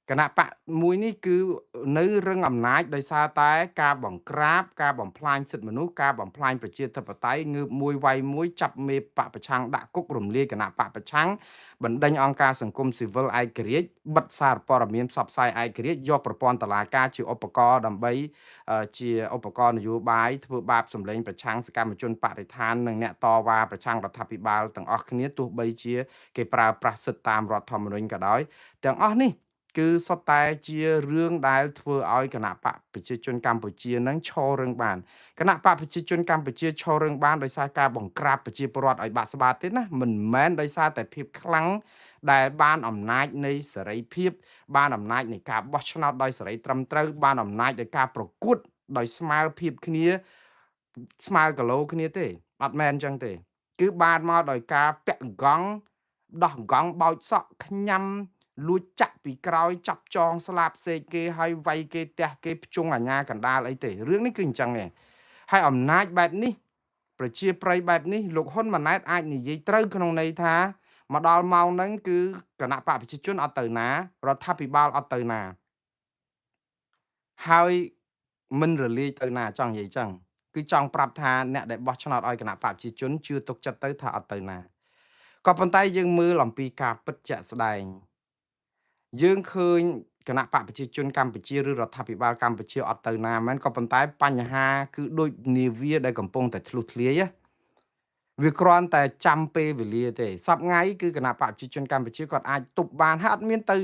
គណៈបកមួយនេះគឺនៅរឹងអំណាចដោយសារតែការបង្ក្រាបការបំផ្លាញសិទ្ធិមនុស្សការបំផ្លាញប្រជាធិបតេយ្យងើបមួយវាយមួយចាប់មេបកប្រឆាំងដាក់គុករំលាយគណៈបកប្រឆាំងបណ្ដេញអង្គការសង្គមស៊ីវិលឯករាជ្យបិទសារព័ត៌មានផ្សព្វផ្សាយឯករាជ្យយកប្រព័ន្ធតុលាការជាឧបករណ៍ដើម្បីជាឧបករណ៍នយោបាយធ្វើបាបសម្លេងប្រឆាំងសកម្មជនបរិស្ថាននិងអ្នកតវ៉ាប្រឆាំងរដ្ឋាភិបាលទាំងអស់គ្នាទោះបីជាគេប្រើប្រាស់សិទ្ធិតាមរដ្ឋធម្មនុញ្ញក៏ដោយទាំងអស់នេះគឺសុទ្ធតែជារឿងដែលធ្វើឲ្យគណៈបកប្រជាជនកម្ពុជានឹងឈររឹងបានគណៈបកប្រជាជនកម្ពុជាឈររឹងបានដោយសារការបង្ក្រាបប្រជាពលរដ្ឋឲ្យបាក់ស្បាតទេណាមិនមែនដោយសារតែភាពខ្លាំងដែលបានអំណាចនៃសេរីភាពបានអំណាចនៃការបោះឆ្នោតដោយសេរីត្រឹមត្រូវបានអំណាចដោយការប្រកួតដោយស្មើភាពគ្នាស្មើគីឡូគ្នាទេអត់មែនអញ្ចឹងទេគឺបានមកដោយការពាក់កង់ដោះកង់បោចសក់ខ្ញាំលួចចាក់ពីក្រោយចាប់ចងស្លាប់សេកគេហើយវាយគេទះគេភ្ជង់អាញាកណ្ដាលអីទេរឿងនេះគឺអញ្ចឹងឯងហើយអំណាចបែបនេះប្រជាប្រិយបែបនេះលោកហ៊ុនម៉ាណែតអាចនិយាយត្រូវក្នុងន័យថាមកដល់ម៉ោងហ្នឹងគឺគណៈបកប្រជាជនអត់ទៅណារដ្ឋាភិបាលអត់ទៅណាហើយមិនរលាយទៅណាចង់និយាយចឹងគឺចង់ប្រាប់ថាអ្នកដែលបោះឆ្នោតឲ្យគណៈបកប្រជាជនជឿទុកចិត្តទៅថាអត់ទៅណាក៏ប៉ុន្តែយើងមើលអំពីការពិតជាក់ស្ដែងយើងឃើញគណៈបកប្រជាជនកម្ពុជាឬរដ្ឋាភិបាលកម្ពុជាអត់ទៅណាមែនក៏ប៉ុន្តែបញ្ហាគឺដូចនាវាដែលកំពុងតែធ្លុះធ្លាយណាវាគ្រាន់តែចាំពេលវេលាទេសប្តាហ៍គឺគណៈបកប្រជាជនកម្ពុជាគាត់អាចទប់បានហើយអត់មានទៅ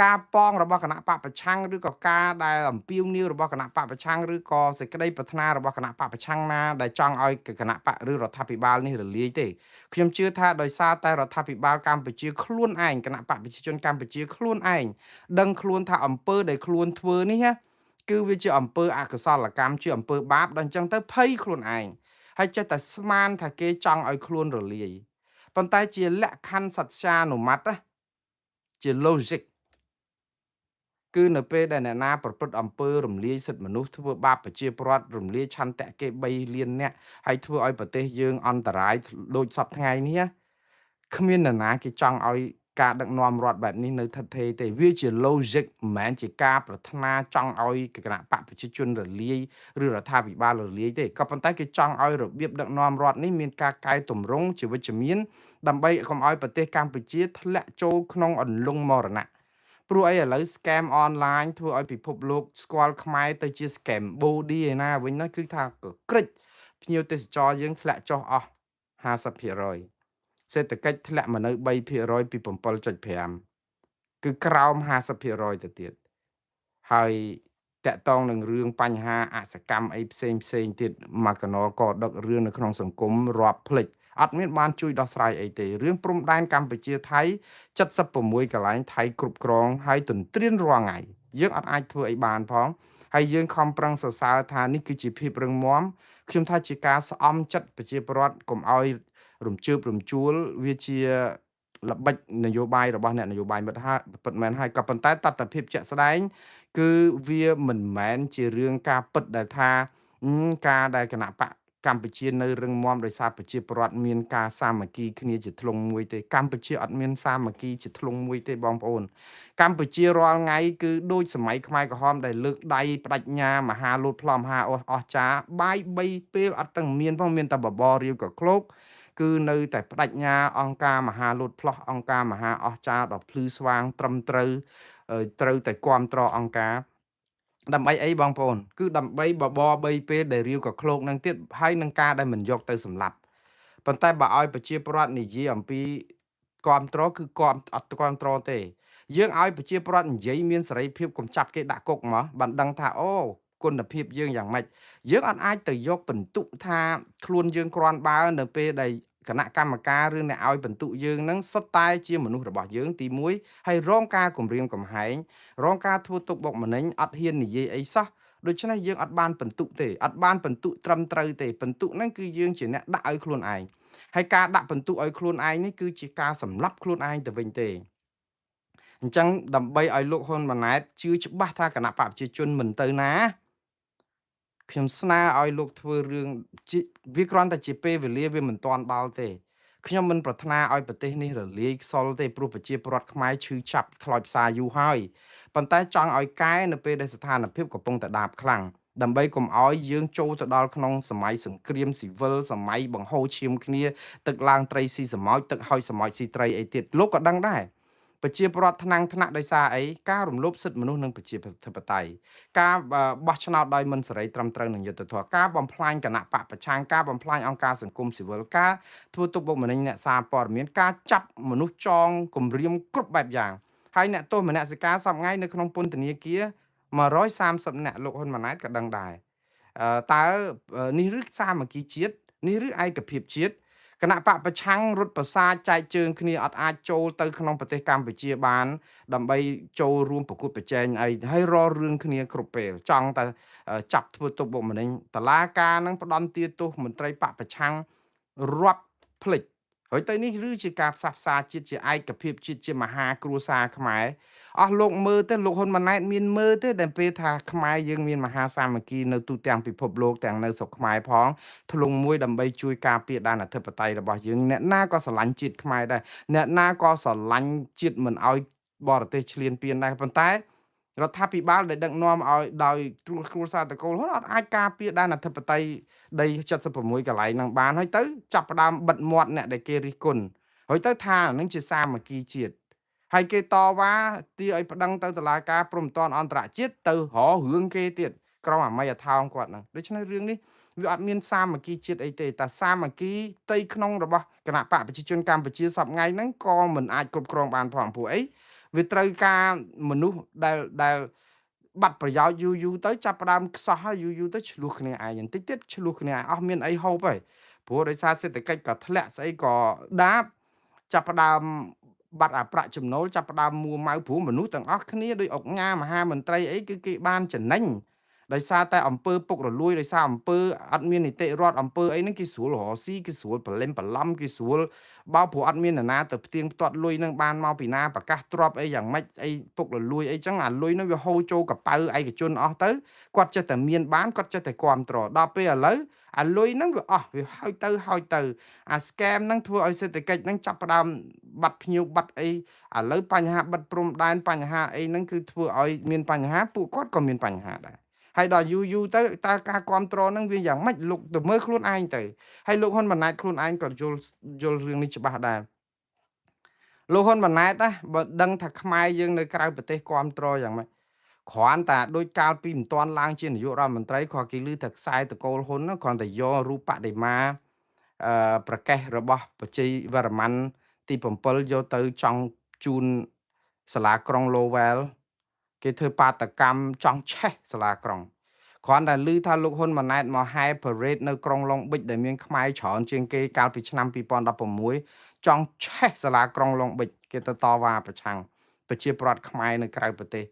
ការប៉ងរបស់គណៈបកប្រឆាំងឬក៏ការដែលអំពាវនាវរបស់គណៈបកប្រឆាំងឬក៏សេចក្តីប្រាថ្នារបស់គណៈបកប្រឆាំងណាដែលចង់ឲ្យគណៈបកឬរដ្ឋាភិបាលនេះរលាយទេខ្ញុំជឿថាដោយសារតែរដ្ឋាភិបាលកម្ពុជាខ្លួនឯងគណៈបកប្រជាជនកម្ពុជាខ្លួនឯងដឹងខ្លួនថាអំពើដែលខ្លួនធ្វើនេះណាគឺវាជាអំពើអកុសលកម្មជាអំពើបាបដល់អញ្ចឹងទៅភ័យខ្លួនឯង ហើយចេះតែស្មានថាគេចង់ឲ្យខ្លួនរលាយប៉ុន្តែជាលក្ខខណ្ឌសច្ចានុមត្តណាជា logic គឺនៅពេលដែលអ្នកណាប្រព្រឹត្តអំពើរំលាយសិទ្ធិមនុស្សធ្វើបាបប្រជាពលរដ្ឋរំលាយឆន្ទៈគេ3លាននាក់ហើយធ្វើឲ្យប្រទេសយើងអន្តរាយដូចសពថ្ងៃនេះណាគ្មាននរណាគេចង់ឲ្យការដឹកនាំរដ្ឋបែបនេះនៅឋិតថេរទេវាជា logic មិនមែនជាការប្រាថ្នាចង់ឲ្យគណៈបកប្រជាជនរលាយឬរដ្ឋាភិបាលរលាយទេក៏ប៉ុន្តែគេចង់ឲ្យរបៀបដឹកនាំរដ្ឋនេះមានការកែតម្រង់ជាវិជ្ជមានដើម្បីកុំឲ្យប្រទេសកម្ពុជាធ្លាក់ចូលក្នុងអន្លង់មរណៈព្រោះអីឥឡូវ scam អនឡាញធ្វើឲ្យពិភពលោកស្គាល់ខ្មែរទៅជា scam body ឯណាវិញហ្នឹងគឺថាក្រិចភ្ញៀវទេសចរយើងធ្លាក់ចុះអស់50%សេដ្ឋកិច្ចធ្លាក់មកនៅ3%ពី7.5គឺក្រោម50%ទៅទៀតហើយតាក់ទងនឹងរឿងបញ្ហាអសកម្មអីផ្សេងទៀតមកកណក៏ដឹករឿងនៅក្នុងសង្គមរាប់ភ្លេចអត់មានបានជួយដោះស្រាយអីទេរឿងព្រំដែនកម្ពុជាថៃ76កន្លែងថៃគ្រប់គ្រងហើយទន្ទ្រានរាល់ថ្ងៃយើងអត់អាចធ្វើអីបានផងហើយយើងខំប្រឹងសរសើរថានេះគឺជាភាពរឹងមាំខ្ញុំថាជាការស្អំចិត្តប្រជាពលរដ្ឋកុំឲ្យរំជើបរំជួលវាជាល្បិចនយោបាយរបស់អ្នកនយោបាយមិត្តហើយពិតមែនហើយក៏ប៉ុន្តែតត្តភាពជាក់ស្ដែងគឺវាមិនមែនជារឿងការពិតដែលថាការដែលគណៈបកកម្ពុជានៅរឹងមាំដោយសារប្រជាពលរដ្ឋមានការសាមគ្គីគ្នាជាធ្លុងមួយទេកម្ពុជាអត់មានសាមគ្គីជាធ្លុងមួយទេបងប្អូនកម្ពុជារាល់ថ្ងៃគឺដូចសម័យខ្មែរក្រហមដែលលើកដៃបដិញ្ញាមហាលោតផ្លំមហាអស្ចារ្យបាយ3ពេលអត់ទាំងមានផងមានតែបបររាវក៏ឃ្លោកគឺនៅតែបដិញ្ញាអង្គការមហាលោតផ្លោះអង្គការមហាអស្ចារ្យដ៏ភ្លឺស្វាងត្រឹមត្រូវត្រូវតែគ្រប់គ្រងអង្គការដើម្បីអីបងប្អូនគឺដើម្បីបបរ3ពេលដែលរាវក៏ឃ្លោកនឹងទៀតហើយនឹងការដែលមិនយកទៅសម្លាប់ប៉ុន្តែបើឲ្យប្រជាពលរដ្ឋនិយាយអំពីគ្រប់គ្រងគឺគ្រប់អត់គ្រប់គ្រងទេយើងឲ្យប្រជាពលរដ្ឋនិយាយមានសេរីភាពកុំចាប់គេដាក់គុកមកបានដឹងថាអូគុណភាពយើងយ៉ាងម៉េចយើងអត់អាចទៅយកបន្ទុកថាខ្លួនយើងគ្រាន់បើនៅពេលដែលគណៈកម្មការឬអ្នកឲ្យបន្ទុកយើងនឹងសុទ្ធតែជាមនុស្សរបស់យើងទី1ហើយរងការគំរាមកំហែងរងការធ្វើទុកបុកម្នេញអត់ហ៊ាននិយាយអីសោះដូច្នេះយើងអត់បានបន្ទុកទេអត់បានបន្ទុកត្រឹមត្រូវទេបន្ទុកហ្នឹងគឺយើងជាអ្នកដាក់ឲ្យខ្លួនឯងហើយការដាក់បន្ទុកឲ្យខ្លួនឯងនេះគឺជាការសម្លាប់ខ្លួនឯងទៅវិញទេអញ្ចឹងដើម្បីឲ្យលោកហ៊ុនម៉ាណែតជឿច្បាស់ថាគណៈបកប្រជាជនមិនទៅណាខ្ញុំស្នើឲ្យលោកធ្វើរឿងវាគ្រាន់តែជាពេលវេលាវាមិនទាន់ដល់ទេ ខ្ញុំមិនប្រាថ្នាឲ្យប្រទេសនេះរលាយខ្សលទេព្រោះប្រជាពលរដ្ឋខ្មែរឈឺចាប់ខ្លោចផ្សាយូរហើយប៉ុន្តែចង់ឲ្យកែនៅពេលដែលស្ថានភាពកំពុងតែដាបខ្លាំងដើម្បីកុំឲ្យយើងចូលទៅដល់ក្នុងសម័យសង្គ្រាមស៊ីវិលសម័យបង្ហូរឈាមគ្នាទឹកឡើងត្រីស៊ីសមុទ្រទឹកហុយសមុទ្រស៊ីត្រីអីទៀតលោកក៏ដឹងដែរប្រជាពលរដ្ឋថ្នាក់ដោយសារអីការរំលោភសិទ្ធិមនុស្សនិងប្រជាធិបតេយ្យការបោះឆ្នោតដោយមិនសេរីត្រឹមត្រូវនឹងយុត្តិធម៌ការបំផ្លាញគណៈបកប្រឆាំងការបំផ្លាញអង្គការសង្គមស៊ីវិលការធ្វើទុកបុកម្នេញអ្នកសារព័ត៌មានការចាប់មនុស្សចងគំរាមគ្រប់បែបយ៉ាងហើយអ្នកទោសមនសិការសប្ងៃនៅក្នុងពន្ធនាគារ130នាក់លោកហ៊ុនម៉ាណែតក៏ដឹងដែរតើនេះឬសាមគ្គីជាតិនេះឬឯកភាពជាតិគណៈបកប្រឆាំងរត់ប្រសាចែកជើងគ្នាអត់អាចចូលទៅក្នុងប្រទេសកម្ពុជាបានដើម្បីចូលរួមប្រកួតប្រជែងអីហើយរលរឿងគ្នាគ្រប់ពេលចង់តែចាប់ធ្វើទុកបុកម្នេញតឡាការនឹងផ្ដន់ទាទោសមន្ត្រីបកប្រឆាំងរាប់ភ្លេចហើយទៅនេះគឺជាការផ្សះផ្សាជាតិជាឯកភាពជាតិជាមហាគ្រួសារខ្មែរអស់លោកមើលទៅលោកហ៊ុនម៉ាណែតមានមើលទេដែលពេលថាខ្មែរយើងមានមហាសាមគ្គីនៅទូទាំងពិភពលោកទាំងនៅស្រុកខ្មែរផងធ្លុងមួយដើម្បីជួយការពារដែនអធិបតេយ្យរបស់យើងអ្នកណាក៏ស្រឡាញ់ជាតិខ្មែរដែរអ្នកណាក៏ស្រឡាញ់ជាតិមិនឲ្យបរទេសឈ្លានពានដែរប៉ុន្តែរដ្ឋាភិបាលដែលដឹកនាំឲ្យដោយគ្រួសារតកូលហ៊ុនអត់អាចការពារដែនអធិបតេយ្យដី76កន្លែងហ្នឹងបានហើយទៅចាប់ផ្ដើមបិទមាត់អ្នកដែលគេរិះគន់ហើយទៅថានឹងជាសាមគ្គីជាតិហើយគេតវ៉ាទីឲ្យប្តឹងទៅតុលាការព្រហ្មទណ្ឌអន្តរជាតិទៅររឿងគេទៀតក្រុមអាមីអថោងគាត់ហ្នឹងដូច្នេះរឿងនេះវាអត់មានសាមគ្គីជាតិអីទេតែសាមគ្គីផ្ទៃក្នុងរបស់គណៈបកប្រជាជនកម្ពុជាសពថ្ងៃហ្នឹងក៏មិនអាចគ្រប់គ្រងបានផងព្រោះអីវាត្រូវការមនុស្សដែលបាត់ប្រយោជន៍យូរទៅចាប់ផ្ដើមខ្សោះហើយយូរទៅឆ្លោះគ្នាឯងបន្តិចទៀតឆ្លោះគ្នាឯងអស់មានអីហូបហើយព្រោះដោយសារសេដ្ឋកិច្ចក៏ធ្លាក់ស្អីក៏ដាបចាប់ផ្ដើមបាត់អាប្រាក់ចំណូលចាប់ផ្ដើមមួម៉ៅព្រោះមនុស្សទាំងអស់គ្នាដោយអុកញ៉ាមហាមន្ត្រីអីគឺគេបានចំណេញដោយសារតែអង្គើពុករលួយដោយសារអង្គើអត់មាននីតិរដ្ឋអង្គើអីហ្នឹងគេស្រួលរកស៊ីគេស្រួលប្រឡែមប្រឡំគេស្រួលបើព្រោះអត់មាននរណាទៅផ្ទៀងផ្ទាត់លុយនឹងបានមកពីណាប្រកាសទ្របអីយ៉ាងម៉េចអីពុករលួយអីចឹងអាលុយនោះវាហូរចូលកប៉ៅឯកជនអស់ទៅគាត់ចេះតែមានបានគាត់ចេះតែគ្រប់ត្រដល់ពេលឥឡូវអាលុយហ្នឹងវាអស់វាហើយទៅអា scam ហ្នឹងធ្វើឲ្យសេដ្ឋកិច្ចហ្នឹងចាប់ផ្ដើមបាត់ភ្ញៀវបាត់អីឥឡូវបញ្ហាបិទព្រំដែនបញ្ហាអីហ្នឹងគឺធ្វើឲ្យមានបញ្ហាពួកគាត់ក៏មានបញ្ហាដែរហើយដល់យូរទៅតើការគ្រប់គ្រងហ្នឹងវាយ៉ាងម៉េចលោកទៅមើលខ្លួនឯងទៅហើយលោកហ៊ុនម៉ាណែតខ្លួនឯងក៏យល់រឿងនេះច្បាស់ដែរលោកហ៊ុនម៉ាណែតណាបើដឹងថាខ្មែរយើងនៅក្រៅប្រទេសគ្រប់គ្រងយ៉ាងម៉េចគ្រាន់តែដូចកាលពីមិនទាន់ឡើងជានាយករដ្ឋមន្ត្រីគាត់គេឮថាខ្សែតកូលហ៊ុនគ្រាន់តែយករូបបដិមាប្រកេះរបស់បច្ចេកវរ្ម័នទី7យកទៅចង់ជូនសាលាក្រុង Lowell គេធ្វើបាតកម្មចង់ឆេះសាលាក្រុងគ្រាន់តែឮថាលោកហ៊ុនម៉ាណែតមកហែ parade នៅក្រុងឡុងប៊ិចដែលមានខ្មែរច្រើនជាងគេកាលពីឆ្នាំ2016ចង់ឆេះសាលាក្រុងឡុងប៊ិចគេទៅតវ៉ាប្រឆាំងប្រជាប្រដ្ឋខ្មែរនៅក្រៅប្រទេស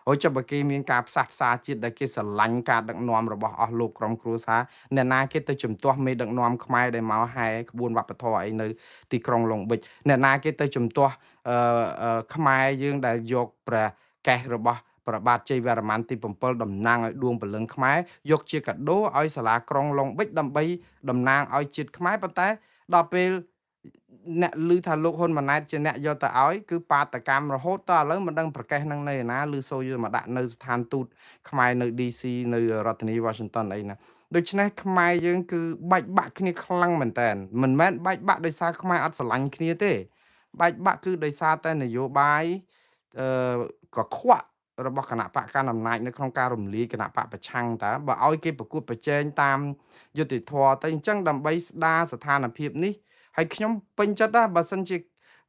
ហើយចុះបើគេមានការផ្សះផ្សាជាតិដែលគេស្រឡាញ់ការដឹកនាំរបស់អស់លោកក្រុមគ្រួសារអ្នកណាគេទៅជំទាស់មេដឹកនាំខ្មែរដែលមកហែក្បួនវប្បធម៌អីនៅទីក្រុងឡុងប៊ិចអ្នកណាគេទៅជំទាស់ខ្មែរយើងដែលយកព្រះកេះរបស់ព្រះបាទជ័យវរ្ម័នទី7តំណាងឲ្យដួងព្រលឹងខ្មែរយកជាកាដូឲ្យសាលាក្រុងឡុងប៊ិចដើម្បីតំណាងឲ្យជាតិខ្មែរប៉ុន្តែដល់ពេលអ្នកឮថាលោកហ៊ុនម៉ាណែតជាអ្នកយកទៅឲ្យគឺបាតកម្មរហូតតឥឡូវមិនដឹងប្រកេះនឹងនៅណាឬសូយកមកដាក់នៅស្ថានទូតខ្មែរនៅ DC នៅរដ្ឋធានី Washington អីណាដូច្នេះខ្មែរយើងគឺបែកបាក់គ្នាខ្លាំងមែនតើមិនមែនបែកបាក់ដោយសារខ្មែរអត់ស្រឡាញ់គ្នាទេបែកបាក់គឺដោយសារតែនយោបាយអឺកខ្វក់របស់គណៈបកកណ្ដាលអំណាចនៅក្នុងការរំលាយគណៈបកប្រឆាំងតើបើឲ្យគេប្រកួតប្រជែងតាមយុត្តិធម៌ទៅអញ្ចឹងដើម្បីស្ដារស្ថានភាពនេះហើយខ្ញុំពេញចិត្តណាបើសិនជា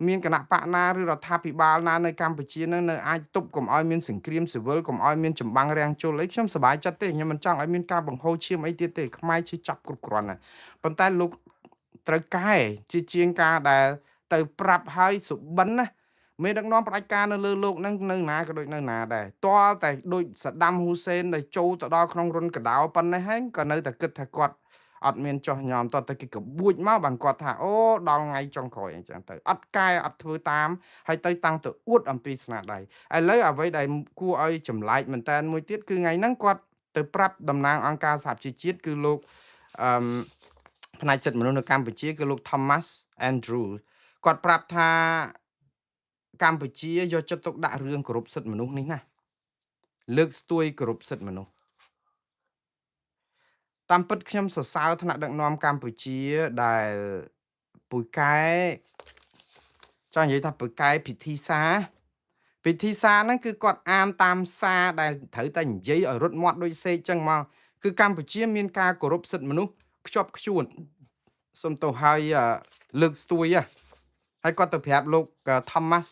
មានគណៈបកណាឬរដ្ឋាភិបាលណានៅកម្ពុជានឹងនៅអាចទប់កុំឲ្យមានសង្គ្រាមស៊ីវិលកុំឲ្យមានចម្បាំងរាំងជលអីខ្ញុំសប្បាយចិត្តទេខ្ញុំមិនចង់ឲ្យមានការបង្ហូរឈាមអីទៀតទេខ្មែរជាចាប់គ្រប់គ្រាន់ណាប៉ុន្តែលោកត្រូវកែជាងការដែលទៅប្រាប់ឲ្យសុបិនណាមេដឹកនាំផ្ដាច់ការនៅលើលោកហ្នឹងនៅណាក៏ដូចនៅណាដែរតើតែដូចសាដាំហ៊ូសេនដែលចូលទៅដល់ក្នុងរុនកដោប៉ុណ្ណេះហើយក៏នៅតែគិតថាគាត់អត់មានចោះញោមតតែគេកបួចមកបានគាត់ថាអូដល់ថ្ងៃចុងក្រោយអញ្ចឹងទៅអត់កែអត់ធ្វើតាមហើយទៅតាំងទៅអួតអំពីស្នាដៃឥឡូវអ្វីដែលគួរឲ្យចម្លែកមែនតើមួយទៀតគឺថ្ងៃហ្នឹងគាត់ទៅប្រាប់តំណាងអង្គការសហជីវជាតិគឺលោកអឺ ផ្នែកសិទ្ធិមនុស្សនៅកម្ពុជាគឺលោក Thomas Andrew គាត់ប្រាប់ថាកម្ពុជាយកចិត្តទុកដាក់រឿងគោរពសិទ្ធិមនុស្សនេះណាលើកស្ទួយគោរពសិទ្ធិមនុស្សតាមពិតខ្ញុំសរសើរថ្នាក់ដឹកនាំកម្ពុជាដែលពូកែចង់និយាយថាពូកែពិធីសារហ្នឹងគឺគាត់អានតាមសារដែលត្រូវតែនិយាយឲ្យរត់មាត់ដូចសេកចឹងមកគឺកម្ពុជាមានការគោរពសិទ្ធិមនុស្សខ្ជាប់ខ្ជួនសុំទោសឲ្យលើកស្ទួយហើយគាត់ទៅប្រាប់លោក Thomas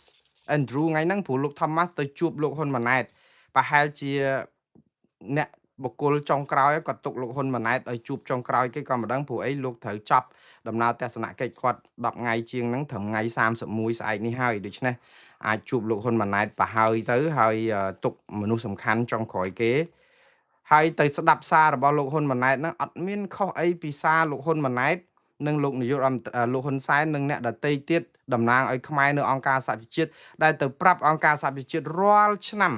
Andrew ថ្ងៃហ្នឹងព្រោះលោក Thomas ទៅជួបលោកហ៊ុនម៉ាណែតប្រហែលជាអ្នកបុគ្គលចុងក្រោយគាត់ទុកលោកហ៊ុនម៉ាណែតឲ្យជួបចុងក្រោយគេក៏មិនដឹងព្រោះអីលោកត្រូវចប់ដំណើរទស្សនកិច្ចគាត់10ថ្ងៃជាងហ្នឹងត្រឹមថ្ងៃ31ស្អែកនេះហើយដូច្នេះអាចជួបលោកហ៊ុនម៉ាណែតប្រហើយទៅហើយទុកមនុស្សសំខាន់ចុងក្រោយគេហើយទៅស្ដាប់សាររបស់លោកហ៊ុនម៉ាណែតហ្នឹងអត់មានខុសអីពីសារលោកហ៊ុនម៉ាណែតនិងលោកនាយករដ្ឋលោកហ៊ុនសែននិងអ្នកដទៃទៀតតំណាងឲ្យខ្មែរនៅអង្គការសហប្រជាជាតិដែលទៅប្រាប់អង្គការសហប្រជាជាតិរាល់ឆ្នាំ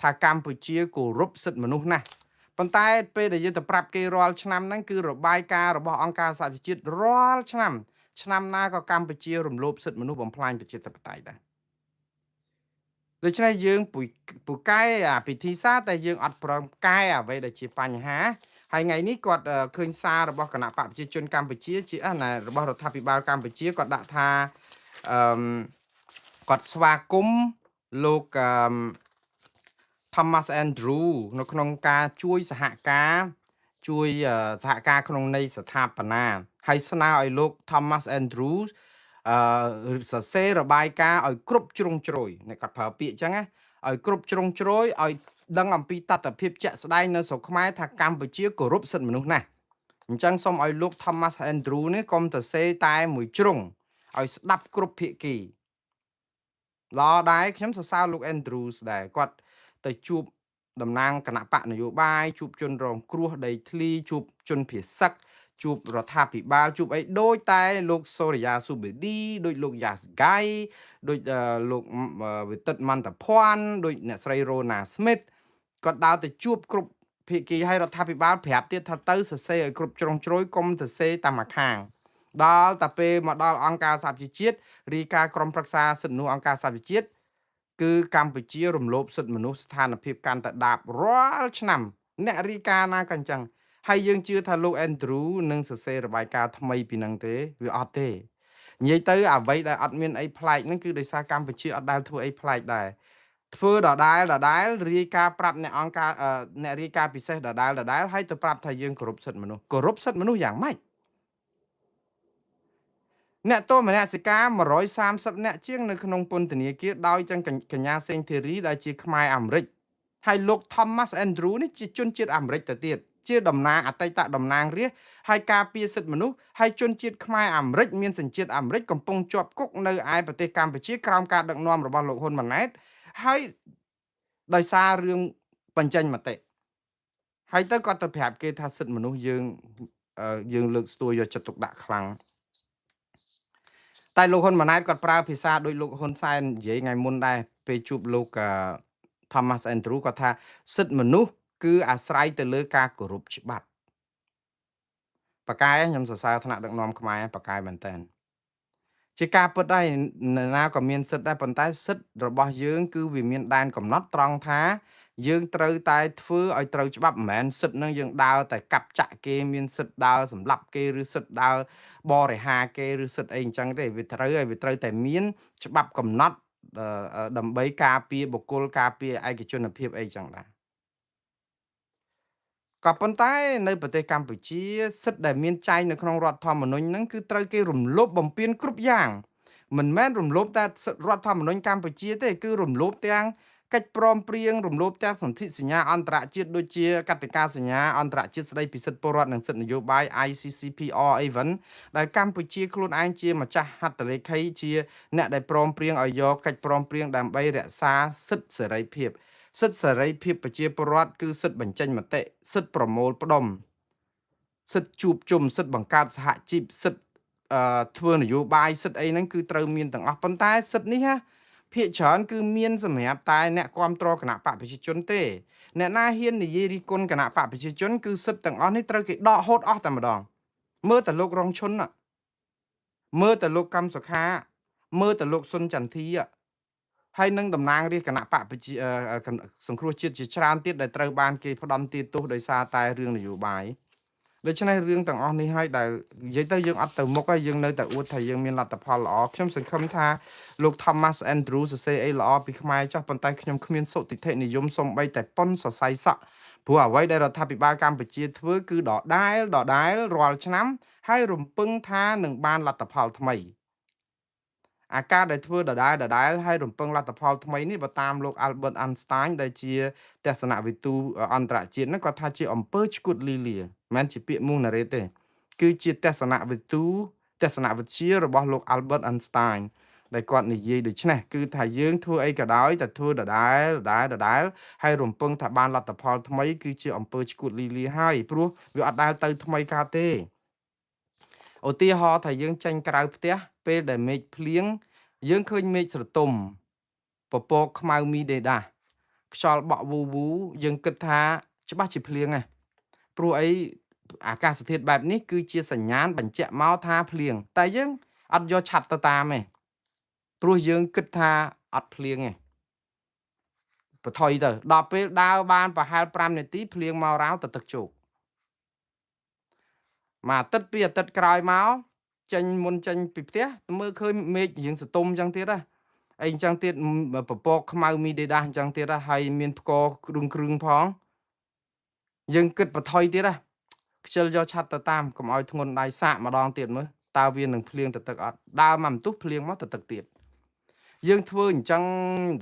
ថាកម្ពុជាគោរពសិទ្ធិមនុស្សណាស់ប៉ុន្តែពេលដែលយើងទៅប្រាប់គេរាល់ឆ្នាំហ្នឹងគឺរបាយការណ៍របស់អង្គការសហប្រជាជាតិរាល់ឆ្នាំណាក៏កម្ពុជារំលោភសិទ្ធិមនុស្សបំផ្លាញប្រជាធិបតេយ្យដែរដូច្នេះយើងពូកែអាពិធីសារតែយើងអត់ព្រមកែអ្វីដែលជាបញ្ហាហើយថ្ងៃនេះគាត់ឃើញសាររបស់គណៈបកប្រជាជនកម្ពុជាជារបស់រដ្ឋាភិបាលកម្ពុជាគាត់ដាក់ថាគាត់ស្វាគមន៍លោក Thomas Andrew នៅក្នុងការជួយសហការក្នុងន័យស្ថាបនាហើយស្នើឲ្យលោក Thomas Andrew សរសេររបាយការណ៍ឲ្យគ្រប់ជ្រុងជ្រោយអ្នកគាត់ប្រើពាក្យអញ្ចឹងណាឲ្យគ្រប់ជ្រុងជ្រោយឲ្យដឹងអំពីតថភាពជាក់ស្ដែងនៅស្រុកខ្មែរថាកម្ពុជាគោរពសិទ្ធិមនុស្សណាស់អញ្ចឹងសូមឲ្យលោក Thomas Andrew នេះកុំទៅសេតែមួយជ្រុងឲ្យស្ដាប់គ្រប់ភាគីល្អដែរខ្ញុំសរសើរលោក Andrews ដែរគាត់ទៅជួបតំណាងគណៈបកនយោបាយជួបជនរងគ្រោះដីធ្លីជួបជនភៀសឹកជួបរដ្ឋាភិបាលជួបអីដូចតែលោកសូរិយាស៊ូបេឌីដូចលោកយ៉ាសហ្គៃដូចលោកវិទិតមន្តភ័ណ្ឌដូចអ្នកស្រីរ៉ូណាស្មីតគាត់ដើរទៅជួបគ្រប់ភាគីឲ្យរដ្ឋាភិបាលប្រាប់ទៀតថាទៅសរសេរឲ្យគ្រប់ជ្រុងជ្រោយកុំទៅសេតាមមួយខាងដល់តែពេលមកដល់អង្គការសហប្រជាជាតិរាយការណ៍ក្រុមប្រឹក្សាសិទ្ធិមនុស្សអង្គការសហប្រជាជាតិគឺកម្ពុជារំលោភសិទ្ធិមនុស្សស្ថានភាពកាន់តែដាបរាល់ឆ្នាំអ្នករាយការណ៍ណាក៏អញ្ចឹងហើយយើងជឿថាលោក Andrew នឹងសរសេររបាយការណ៍ថ្មីពីនឹងទេវាអត់ទេនិយាយទៅអ្វីដែលអត់មានអីប្លែកហ្នឹងគឺដោយសារកម្ពុជាអត់ដែលធ្វើអីប្លែកដែរធ្វើដដែលរាយការណ៍ប្រាប់អ្នកអង្គការអ្នករាយការណ៍ពិសេសដដែលហើយទៅប្រាប់ថាយើងគោរពសិទ្ធិមនុស្សយ៉ាងម៉េចអ្នកទោសមនសិការ130នាក់ជាងនៅក្នុងពន្ធនាគារដោយចឹងកញ្ញាសេងធីរីដែលជាខ្មែរអាមេរិកហើយលោក Thomas Andrew នេះជាជនជាតិអាមេរិកទៅទៀតជាតំណាងអតីតតំណាងរាស្ត្រហើយការពារសិទ្ធិមនុស្សហើយជនជាតិខ្មែរអាមេរិកមានសញ្ជាតិអាមេរិកកំពុងជាប់គុកនៅឯប្រទេសកម្ពុជាក្រោមការដឹកនាំរបស់លោកហ៊ុនម៉ាណែតហើយដោយសាររឿងបញ្ចេញមតិហើយទៅគាត់ទៅប្រាប់គេថាសិទ្ធិមនុស្សយើងលើកស្ទួយយកចិត្តទុកដាក់ខ្លាំងតែលោកហ៊ុនម៉ាណែតគាត់ប្រើភាសាដោយលោកហ៊ុនសែននិយាយថ្ងៃមុនដែរពេលជួបលោក Thomas Andrew គាត់ថាសិទ្ធិមនុស្សគឺអាស្រ័យទៅលើការគោរពច្បាប់បកែខ្ញុំសរសើរថ្នាក់ដឹកនាំខ្មែរបកែមែនតើជាការពិតដែរណាក៏មានសិទ្ធិដែរប៉ុន្តែសិទ្ធិរបស់យើងគឺវាមានដែនកំណត់ត្រង់ថាយើងត្រូវតែធ្វើឲ្យត្រូវច្បាប់មិនមែនសិទ្ធិនឹងយើងដើរតែកាប់ចាក់គេមានសិទ្ធិដើរសម្លាប់គេឬសិទ្ធិដើរបរិហាគេឬសិទ្ធិអីអញ្ចឹងទេវាត្រូវតែមានច្បាប់កំណត់ដើម្បីការពារបុគ្គលការពារឯកជនភាពអីចឹងដែរក៏ប៉ុន្តែនៅប្រទេសកម្ពុជាសិទ្ធិដែលមានចែងនៅក្នុងរដ្ឋធម្មនុញ្ញហ្នឹងគឺត្រូវគេរំលោភបំពានគ្រប់យ៉ាងមិនមែនរំលោភតែរដ្ឋធម្មនុញ្ញកម្ពុជាទេគឺរំលោភទាំងកិច្ចព្រមព្រៀងរំលោភទាំងសន្ធិសញ្ញាអន្តរជាតិដូចជាកតិកាសញ្ញាអន្តរជាតិស្តីពីសិទ្ធិពលរដ្ឋនិងសិទ្ធិនយោបាយ ICCPR អីវិញដែលកម្ពុជាខ្លួនឯងជាម្ចាស់ហត្ថលេខីជាអ្នកដែលព្រមព្រៀងឲ្យយកកិច្ចព្រមព្រៀងដើម្បីរក្សាសិទ្ធិសេរីភាពសិទ្ធិសេរីភាពប្រជាពលរដ្ឋគឺសិទ្ធិបញ្ចេញមតិសិទ្ធិប្រមូលផ្ដុំសិទ្ធិជួបជុំសិទ្ធិបង្កើតសហជីពសិទ្ធិធ្វើនយោបាយសិទ្ធិអីហ្នឹងគឺត្រូវមានទាំងអស់ប៉ុន្តែសិទ្ធិនេះភាគច្រើនគឺមានសម្រាប់តែអ្នកគ្រប់គ្រងគណៈបកប្រជាជនទេអ្នកណាហ៊ាននិយាយរិះគន់គណៈបកប្រជាជនគឺសិទ្ធិទាំងអស់នេះត្រូវគេដកហូតអស់តែម្ដង មើលតែលោករងឈុនមើលតែលោកកម្មសុខាមើលតែលោកសុនចន្ទធីហើយនឹងតំណាងរាជគណៈបកប្រជាសង្គ្រោះជាតិជាច្រើនទៀតដែលត្រូវបានគេផ្ដន់ទាទោសដោយសារតែរឿងនយោបាយដូច្នេះរឿងទាំងអស់នេះហើយដែលនិយាយទៅយើងអត់ទៅមុខហើយយើងនៅតែអួតថាយើងមានលទ្ធផលល្អខ្ញុំសង្ឃឹមថាលោក Thomas Andrew សរសេរអីល្អពីខ្មែរចុះប៉ុន្តែខ្ញុំគ្មានសុតិធិនិយមសំបីតែប៉ុនសរសៃសក់ព្រោះអ្វីដែលរដ្ឋាភិបាលកម្ពុជាធ្វើគឺដដែលរាល់ឆ្នាំហើយរំពឹងថានឹងបានលទ្ធផលថ្មីអាការដែលធ្វើដដែលហើយរំពឹងលទ្ធផលថ្មីនេះបើតាមលោក Albert Einstein ដែលជាទស្សនវិទូអន្តរជាតិហ្នឹងគាត់ថាជាអំពើឆ្កួតលីលាមិនមែនជាពាក្យមុះណារ៉េតទេគឺជាទស្សនវិទូទស្សនវិជ្ជារបស់លោក Albert Einstein ដែលគាត់និយាយដូច្នេះគឺថាយើងធ្វើអីក៏ដោយតែធ្វើដដែលហើយរំពឹងថាបានលទ្ធផលថ្មីគឺជាអំពើឆ្កួតលីលាហើយព្រោះវាអត់ដែលទៅថ្មីកើតទេឧទាហរណ៍ថាយើងចេញក្រៅផ្ទះពេលដែលមេឃភ្លៀងយើងឃើញមេឃស្រទុំពពកខ្មៅមីដេដាស់ខ្យល់បក់វូយើងគិតថាច្បាស់ជាភ្លៀងឯងព្រោះអីអាកាសធាតុបែបនេះគឺជាសញ្ញាណបញ្ជាក់មកថាភ្លៀងតែយើងអត់យកឆាត់ទៅតាមទេព្រោះយើងគិតថាអត់ភ្លៀងទេបន្ថយទៅដល់ពេលដើរបានប្រហែល5នាទីភ្លៀងមករ៉ាវទៅទឹកជោកមួយអាទិត្យពីរអាទិត្យក្រោយមកមុនចេញពីផ្ទះមើលឃើញមេឃរៀងសតុំអញ្ចឹងទៀតអីអញ្ចឹងទៀតពពកខ្មៅមីដេដាស់អញ្ចឹងទៀតហើយមានផ្គរគ្រឿងផងយើងគិតបន្ថយទៀតខ្ជិលយកឆាត់ទៅតាមកុំឲ្យធ្ងន់ដៃសាកម្ដងទៀតមើលតើវានឹងភ្លៀងទៅទឹកអត់ដើរមកបន្ទុះភ្លៀងមកទៅទឹកទៀតយើងធ្វើអញ្ចឹង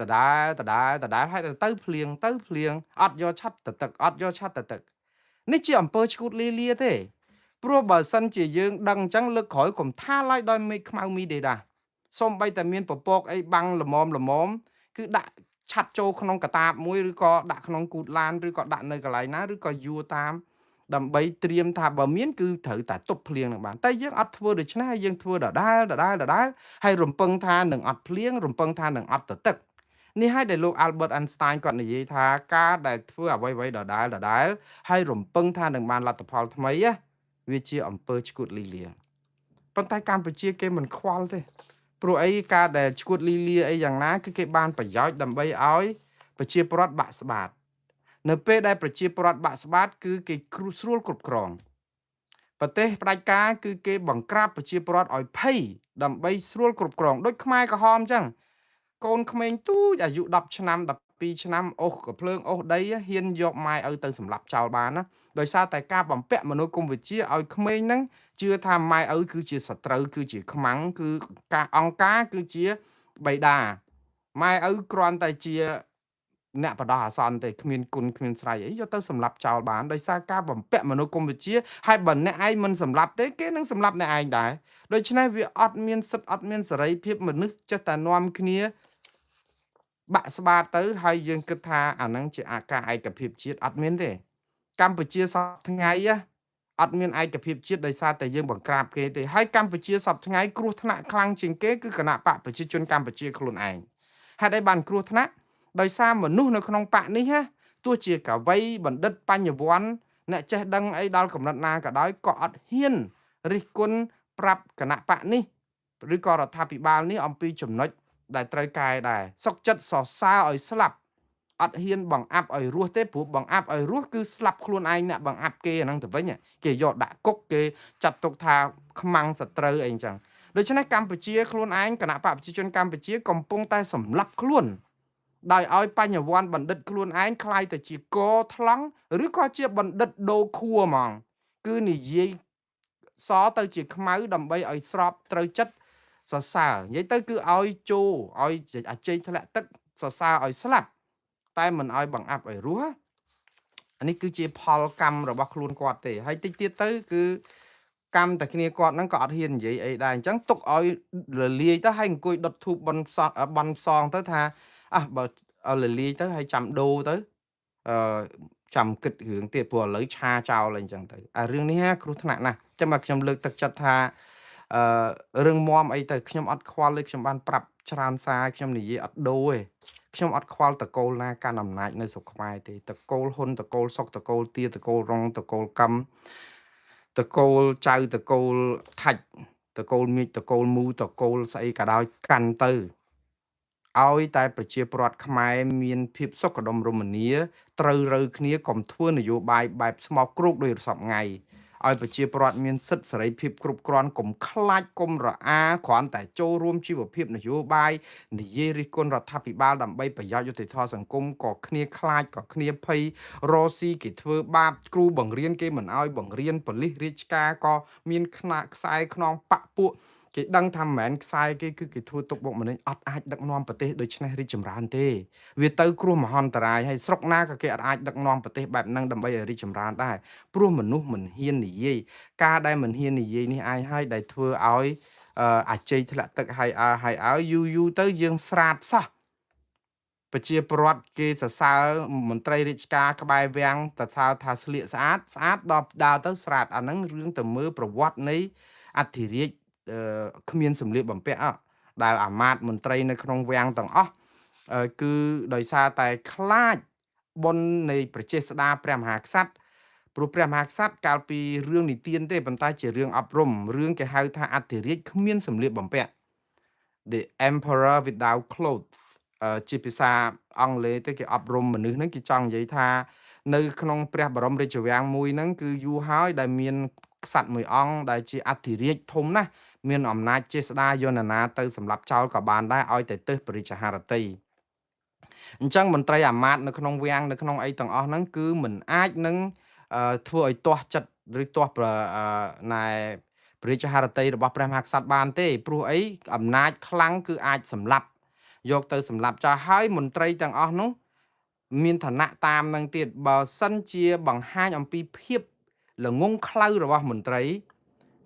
ដដែលហើយទៅភ្លៀងអត់យកឆាត់ទៅទឹកអត់យកឆាត់ទៅទឹកនេះជាអំពើឈួតលីលាទេព្រោះបើសិនជាយើងដឹងអញ្ចឹងលើកក្រោយកុំថាឡើយដោយមេឃខ្មៅមីដេដាសូម្បីតែមានពពកអីបាំងល្មមគឺដាក់ឆាត់ចូលក្នុងកាតាបមួយឬក៏ដាក់ក្នុងគូតឡានឬក៏ដាក់នៅកន្លែងណាឬក៏យួរតាមដើម្បីត្រៀមថាបើមានគឺត្រូវតែទប់ភ្លៀងនឹងបានតែយើងអត់ធ្វើដូច្នេះហើយយើងធ្វើដដែលហើយរំពឹងថានឹងអត់ភ្លៀងរំពឹងថានឹងអត់ទៅទឹកនេះហើយដែលលោក Albert Einstein គាត់និយាយថាការដែលធ្វើអ្វីដដែលហើយរំពឹងថានឹងបានលទ្ធផលថ្មីវាជាអំពើឆ្កួតលីលាប៉ុន្តែកម្ពុជាគេមិនខ្វល់ទេព្រោះអីការដែលឆ្កួតលីលាអីយ៉ាងណាគឺគេបានប្រយោជន៍ដើម្បីឲ្យប្រជាពលរដ្ឋបាក់ស្បាតនៅពេលដែលប្រជាពលរដ្ឋបាក់ស្បាតគឺគេស្រួលគ្រប់គ្រងប្រទេសផ្ដាច់ការគឺគេបង្ក្រាបប្រជាពលរដ្ឋឲ្យភ័យដើម្បីស្រួលគ្រប់គ្រងដូចខ្មែរក្រហមអញ្ចឹងកូនក្មេងទូចអាយុ10ឆ្នាំ12ឆ្នាំអូសកំភ្លើងអូសដីហ៊ានយកម៉ែឪទៅសម្លាប់ចោលបានណាដោយសារតែការបំពាក់មនោគមវិជ្ជាឲ្យក្មេងហ្នឹងជឿថាម៉ែឪគឺជាសត្រូវគឺជាខ្មាំងគឺការអង្គការគឺជាបិតាម៉ែឪគ្រាន់តែជាអ្នកបដោះអាសន្នទេគ្មានគុណគ្មានស្រ័យអីយកទៅសម្លាប់ចោលបានដោយសារការបំពាក់មនោគមវិជ្ជាហើយបើអ្នកឯងមិនសម្លាប់ទេគេនឹងសម្លាប់អ្នកឯងដែរដូច្នេះវាអត់មានសិទ្ធិអត់មានសេរីភាពមនុស្សចេះតែនាំគ្នាបាក់ស្បាតទៅហើយយើងគិតថាអានឹងជាអាការឯកភាពជាតិអត់មានទេកម្ពុជាសពថ្ងៃអត់មានឯកភាពជាតិដោយសារតែយើងបង្ក្រាបគេទេហើយកម្ពុជាសពថ្ងៃគ្រោះថ្នាក់ខ្លាំងជាងគេគឺគណៈបកប្រជាជនកម្ពុជាខ្លួនឯងហេតុអីបានគ្រោះថ្នាក់ដោយសារមនុស្សនៅក្នុងបកនេះទោះជាកវីបណ្ឌិតបញ្ញវន្តអ្នកចេះដឹងអីដល់កំណត់ណាក៏ដោយក៏អត់ហ៊ានរិះគន់ប្រាប់គណៈបកនេះឬក៏រដ្ឋាភិបាលនេះអំពីចំណុចដែលត្រូវកែដែរសុកចិត្តសរសើរឲ្យស្លាប់អត់ហ៊ានបង្អាប់ឲ្យរស់ទេព្រោះបង្អាប់ឲ្យរស់គឺស្លាប់ខ្លួនឯងអ្នកបង្អាប់គេអាហ្នឹងទៅវិញគេយកដាក់គុកគេចាត់ទុកថាខ្មាំងសត្រូវអីអញ្ចឹងដូច្នេះកម្ពុជាខ្លួនឯងគណៈបកប្រជាជនកម្ពុជាកំពុងតែសម្លាប់ខ្លួនដោយឲ្យបញ្ញវន្តបណ្ឌិតខ្លួនឯងคล้ายទៅជាកថ្លង់ឬក៏ជាបណ្ឌិតដូខួរហ្មងគឺនិយាយសទៅជាខ្មៅដើម្បីឲ្យស្របត្រូវចិត្តសរសើរនិយាយទៅគឺឲ្យជោឲ្យអាចេកធ្លាក់ទឹកសរសើរឲ្យស្លាប់តែមិនឲ្យបង្អាប់ឲ្យរស់អានេះគឺជាផលកម្មរបស់ខ្លួនគាត់ទេហើយតិចទៀតទៅគឺកម្មតែគ្នាគាត់ហ្នឹងក៏អត់ហ៊ាននិយាយអីដែរអញ្ចឹងទុកឲ្យរលាយទៅហើយអង្គុយដុតធូបបន់ផ្សងទៅថាបើរលាយទៅហើយចាំដូរទៅអឺចាំគិតរឿងទៀតព្រោះឥឡូវឆាចោលអីអញ្ចឹងទៅអារឿងនេះគ្រោះថ្នាក់ណាស់ចាំមកខ្ញុំលើកទឹកចិត្តថារឿងមមអីទៅខ្ញុំអត់ខ្វល់ទេខ្ញុំបានប្រាប់ច្រើនសារខ្ញុំនិយាយអត់ដូរទេខ្ញុំអត់ខ្វល់តកូលណាកាន់អំណាចនៅស្រុកខ្មែរទេតកូលហ៊ុនតកូលសុកតកូលទាតកូលរងតកូលកម្ម តកូលចៅតកូលថាច់តកូលមាចតកូលមូតកូលស្អីក៏ដោយកាន់ទៅឲ្យតែប្រជាពលរដ្ឋខ្មែរមានភាពសុខដុមរមនាត្រូវរើគ្នាកុំធ្វើនយោបាយបែបស្មោកគ្រោកដោយសពថ្ងៃឲ្យប្រជាពលរដ្ឋមានសិទ្ធិសេរីភាពគ្រប់គ្រាន់កុំខ្លាចកុំរអាគ្រាន់តែចូលរួមជីវភាពនយោបាយនិយាយរិះគន់រដ្ឋាភិបាលដើម្បីប្រយោជន៍យុត្តិធម៌សង្គមក៏គ្នាខ្លាចក៏គ្នាភ័យរស់ស៊ីគេធ្វើបាបគ្រូបង្រៀនគេមិនអោយបង្រៀនប៉ូលីសរាជការក៏មានខ្នាខ្សែខ្នងបាក់ពួកគេដឹងថាមិនមែនខ្សែគេគឺគេធ្វើទុកបុកម្នេញអត់អាចដឹកនាំប្រទេសដូច្នេះរីកចម្រើនទេវាទៅគ្រោះមហន្តរាយហើយស្រុកណាក៏គេអាចដឹកនាំប្រទេសបែបហ្នឹងដើម្បីឲ្យរីកចម្រើនដែរព្រោះមនុស្សមិនហ៊ាននិយាយការដែលមិនហ៊ាននិយាយនេះឯងហើយដែលធ្វើឲ្យអាជ័យធ្លាក់ទឹកហើយឲ្យយូរទៅយើងស្រាតសោះប្រជាពលរដ្ឋគេសរសើរមន្ត្រីរាជការក្បែរវាំងតើថាស្លៀកស្អាតដល់ដើរទៅស្រាតអាហ្នឹងរឿងទៅមើលប្រវត្តិនៃអធិរាជគ្មានសម្លៀកបំពាក់ដែលអាមាត្យមន្ត្រីនៅក្នុងវាំងទាំងអស់គឺដោយសារតែខ្លាចបុណ្យនៃប្រជាស្ដាព្រះមហាក្សត្រព្រោះព្រះមហាក្សត្រកាលពីរឿងនិទានទេប៉ុន្តែជារឿងអប់រំរឿងគេហៅថាអធិរាជគ្មានសម្លៀកបំពាក់ The Emperor Without Clothes ជាភាសាអង់គ្លេសទៅគេអប់រំមនុស្សហ្នឹងគេចង់និយាយថានៅក្នុងព្រះបរមរាជវាំងមួយហ្នឹងគឺយូរហើយដែលមានក្សត្រមួយអង្គដែលជាអធិរាជធំណាស់មានអំណាចចេស្តាយន្តនាទៅសម្រាប់ចោលក៏បានដែរឲ្យតែទើសព្រះរាជហឫទ័យអញ្ចឹងមន្ត្រីអាមាត្យនៅក្នុងវាំងនៅក្នុងអីទាំងអស់ហ្នឹងគឺមិនអាចនឹងធ្វើឲ្យទាស់ចិត្តឬទាស់ណែព្រះរាជហឫទ័យរបស់ព្រះមហាក្សត្របានទេព្រោះអីអំណាចខ្លាំងគឺអាចសម្លាប់យកទៅសម្លាប់ចោលហើយមន្ត្រីទាំងអស់នោះមានឋានៈតាមនឹងទៀតបើសិនជាបង្ហាញអំពីភាពល្ងងខ្លៅរបស់មន្ត្រី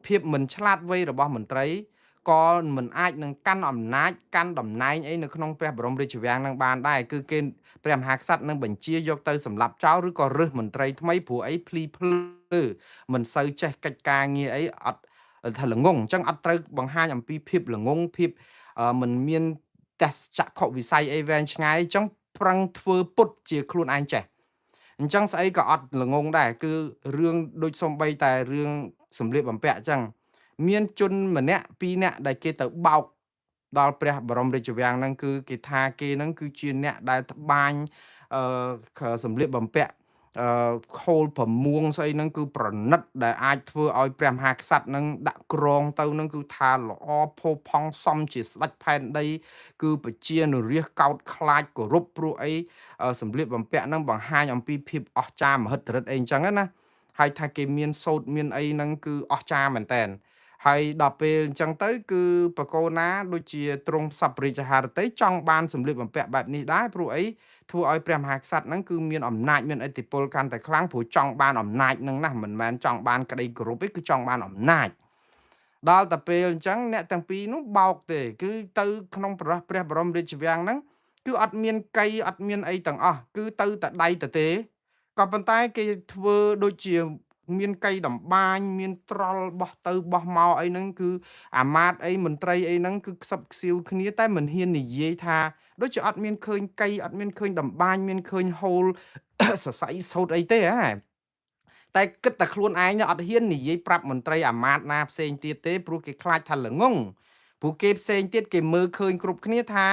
ភាពមិនឆ្លាតវៃរបស់មន្ត្រីក៏មិនអាចនឹងកាន់អំណាចកាន់តំណែងអីនៅក្នុងព្រះបរមរាជវាំងនឹងបានដែរគឺគេព្រះមហាក្សត្រនឹងបញ្ជាយកទៅសម្លាប់ចោលឬក៏រើសមន្ត្រីថ្មីព្រោះអីភ្លីភ្លើមិនសូវចេះកិច្ចការងារអីអត់ថាល្ងងអញ្ចឹងអត់ត្រូវបង្ហាញអំពីភាពល្ងងភាពមិនមានទស្សចក្ខុវិស័យអីវែងឆ្ងាយអញ្ចឹងប្រឹងធ្វើពុតជាខ្លួនឯងចេះអញ្ចឹងស្អីក៏អត់ល្ងងដែរគឺរឿងដូចសំបីតែរឿងសម្លៀកបំពាក់អញ្ចឹងមានជនម្នាក់ពីរនាក់ដែលគេទៅបោកដល់ព្រះបរមរាជវាំងហ្នឹងគឺគេថាគេហ្នឹងគឺជាអ្នកដែលត្បាញសម្លៀកបំពាក់ខូលប្រមួងស្អីហ្នឹងគឺប្រណិតដែលអាចធ្វើឲ្យព្រះមហាក្សត្រហ្នឹងដាក់ក្រងទៅហ្នឹងគឺថាល្អផូរផង់សមជាស្ដេចផែនដីគឺបជានុរាស្ត្រកោតខ្លាចគោរពព្រោះអីសម្លៀកបំពាក់ហ្នឹងបង្ហាញអំពីភាពអស្ចារ្យមហិទ្ធិឫទ្ធិអីអញ្ចឹងណាហើយថាគេមានសូត្រមានអីហ្នឹងគឺអស្ចារ្យមែនតើហើយដល់ពេលអញ្ចឹងទៅគឺបកូនណាដូចជាទ្រង់សពរាជហឫទ័យចង់បានសម្លៀកបំពាក់បែបនេះដែរព្រោះអីធ្វើឲ្យព្រះមហាក្សត្រហ្នឹងគឺមានអំណាចមានឥទ្ធិពលកាន់តែខ្លាំងព្រោះចង់បានអំណាចហ្នឹងណាមិនមែនចង់បានក្តីគោរពទេគឺចង់បានអំណាចដល់តែពេលអញ្ចឹងអ្នកទាំងពីរនោះបោកទេគឺទៅក្នុងព្រះបរមរាជវាំងហ្នឹងគឺអត់មានកៃអត់មានអីទាំងអស់គឺទៅតែដៃទៅទេក៏ប៉ុន្តែគេធ្វើដូចជាមានកៃដំបាញមានត្រល់បោះទៅបោះមកអីហ្នឹងគឺអាមាត្យអីមន្ត្រីអីហ្នឹងគឺខ្សឹបខ្សៀវគ្នាតែមិនហ៊ាននិយាយថាដូចជាអត់មានឃើញកៃអត់មានឃើញដំបាញមានឃើញហូលសរសៃសូត្រអីទេហ៎តែគិតតែខ្លួនឯងអត់ហ៊ាននិយាយប្រាប់មន្ត្រីអាមាត្យណាផ្សេងទៀតទេព្រោះគេខ្លាចថាល្ងងព្រោះគេផ្សេងទៀតគេមើលឃើញគ្រប់គ្នាថា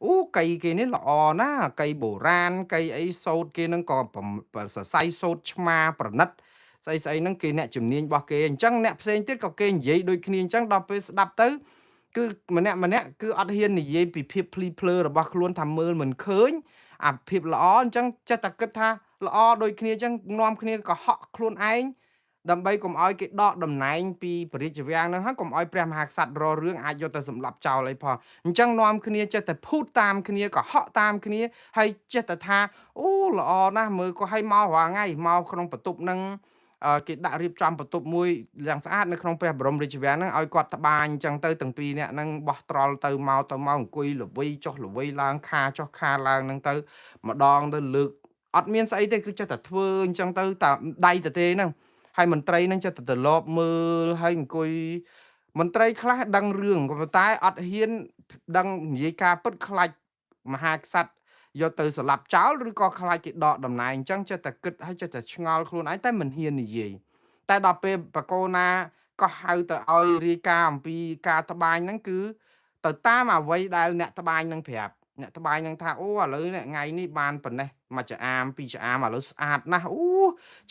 អូកៃគេនេះល្អណាស់កៃបុរាណកៃអីសូត្រគេនឹងក៏សរសៃសូត្រឆ្មាប្រណិតស្អីហ្នឹងគេអ្នកជំនាញរបស់គេអញ្ចឹងអ្នកផ្សេងទៀតក៏គេនិយាយដូចគ្នាអញ្ចឹងដល់ពេលស្ដាប់ទៅគឺម្នាក់គឺអត់ហ៊ាននិយាយពីភាពភ្លីភ្លើរបស់ខ្លួនថាមើលមិនឃើញអាភាពល្អអញ្ចឹងចិត្តតែគិតថាល្អដូចគ្នាអញ្ចឹងនាំគ្នាកុហកខ្លួនឯងដើម្បីកុំឲ្យគេដកតំណែងពីព្រះរាជវាំងហ្នឹងហើយកុំឲ្យព្រះមហាក្សត្ររករឿងអាចយកទៅសម្លាប់ចោលអីផងអញ្ចឹងនាំគ្នាចេះតែភូតតាមគ្នាកុហកតាមគ្នាហើយចេះតែថាអូល្អណាស់មើលក៏ឲ្យមករាល់ថ្ងៃមកក្នុងបន្ទប់ហ្នឹងគេដាក់រៀបចំបន្ទប់មួយយ៉ាងស្អាតនៅក្នុងព្រះបរមរាជវាំងហ្នឹងឲ្យគាត់ត្បាញអញ្ចឹងទៅទាំងពីរនាក់ហ្នឹងបោះត្រល់ទៅមកអង្គុយល្វីចុះល្វីឡើងខាចុះខាឡើងហ្នឹងទៅម្ដងទៅលើកអត់មានស្អីទេគឺចេះតែធ្វើអញ្ចឹងទៅតែដៃទៅទេហ្នឹងហើយមន្ត្រីហ្នឹងចេះតែត្រឡប់មើលហើយអង្គុយមន្ត្រីខ្លះដឹងរឿងក៏ប៉ុន្តែអត់ហ៊ានដឹងនិយាយការពិតខ្លាចមហាក្សត្រយកទៅសម្លាប់ចោលឬក៏ខ្លាចគេដកតំណែងអញ្ចឹងចេះតែគិតហើយចេះតែឆ្ងល់ខ្លួនឯងតែមិនហ៊ាននិយាយ តែដល់ពេលបកគោណាក៏ហៅទៅឲ្យរាយការណ៍អំពីការត្បាញហ្នឹងគឺទៅតាមអ្វីដែលអ្នកត្បាញនឹងប្រាប់អ្នកត្បាញនឹងថាអូឥឡូវនេះថ្ងៃនេះបានប៉ុណ្ណេះមួយចាអាមពីរចាអាមឥឡូវស្អាតណាស់អូ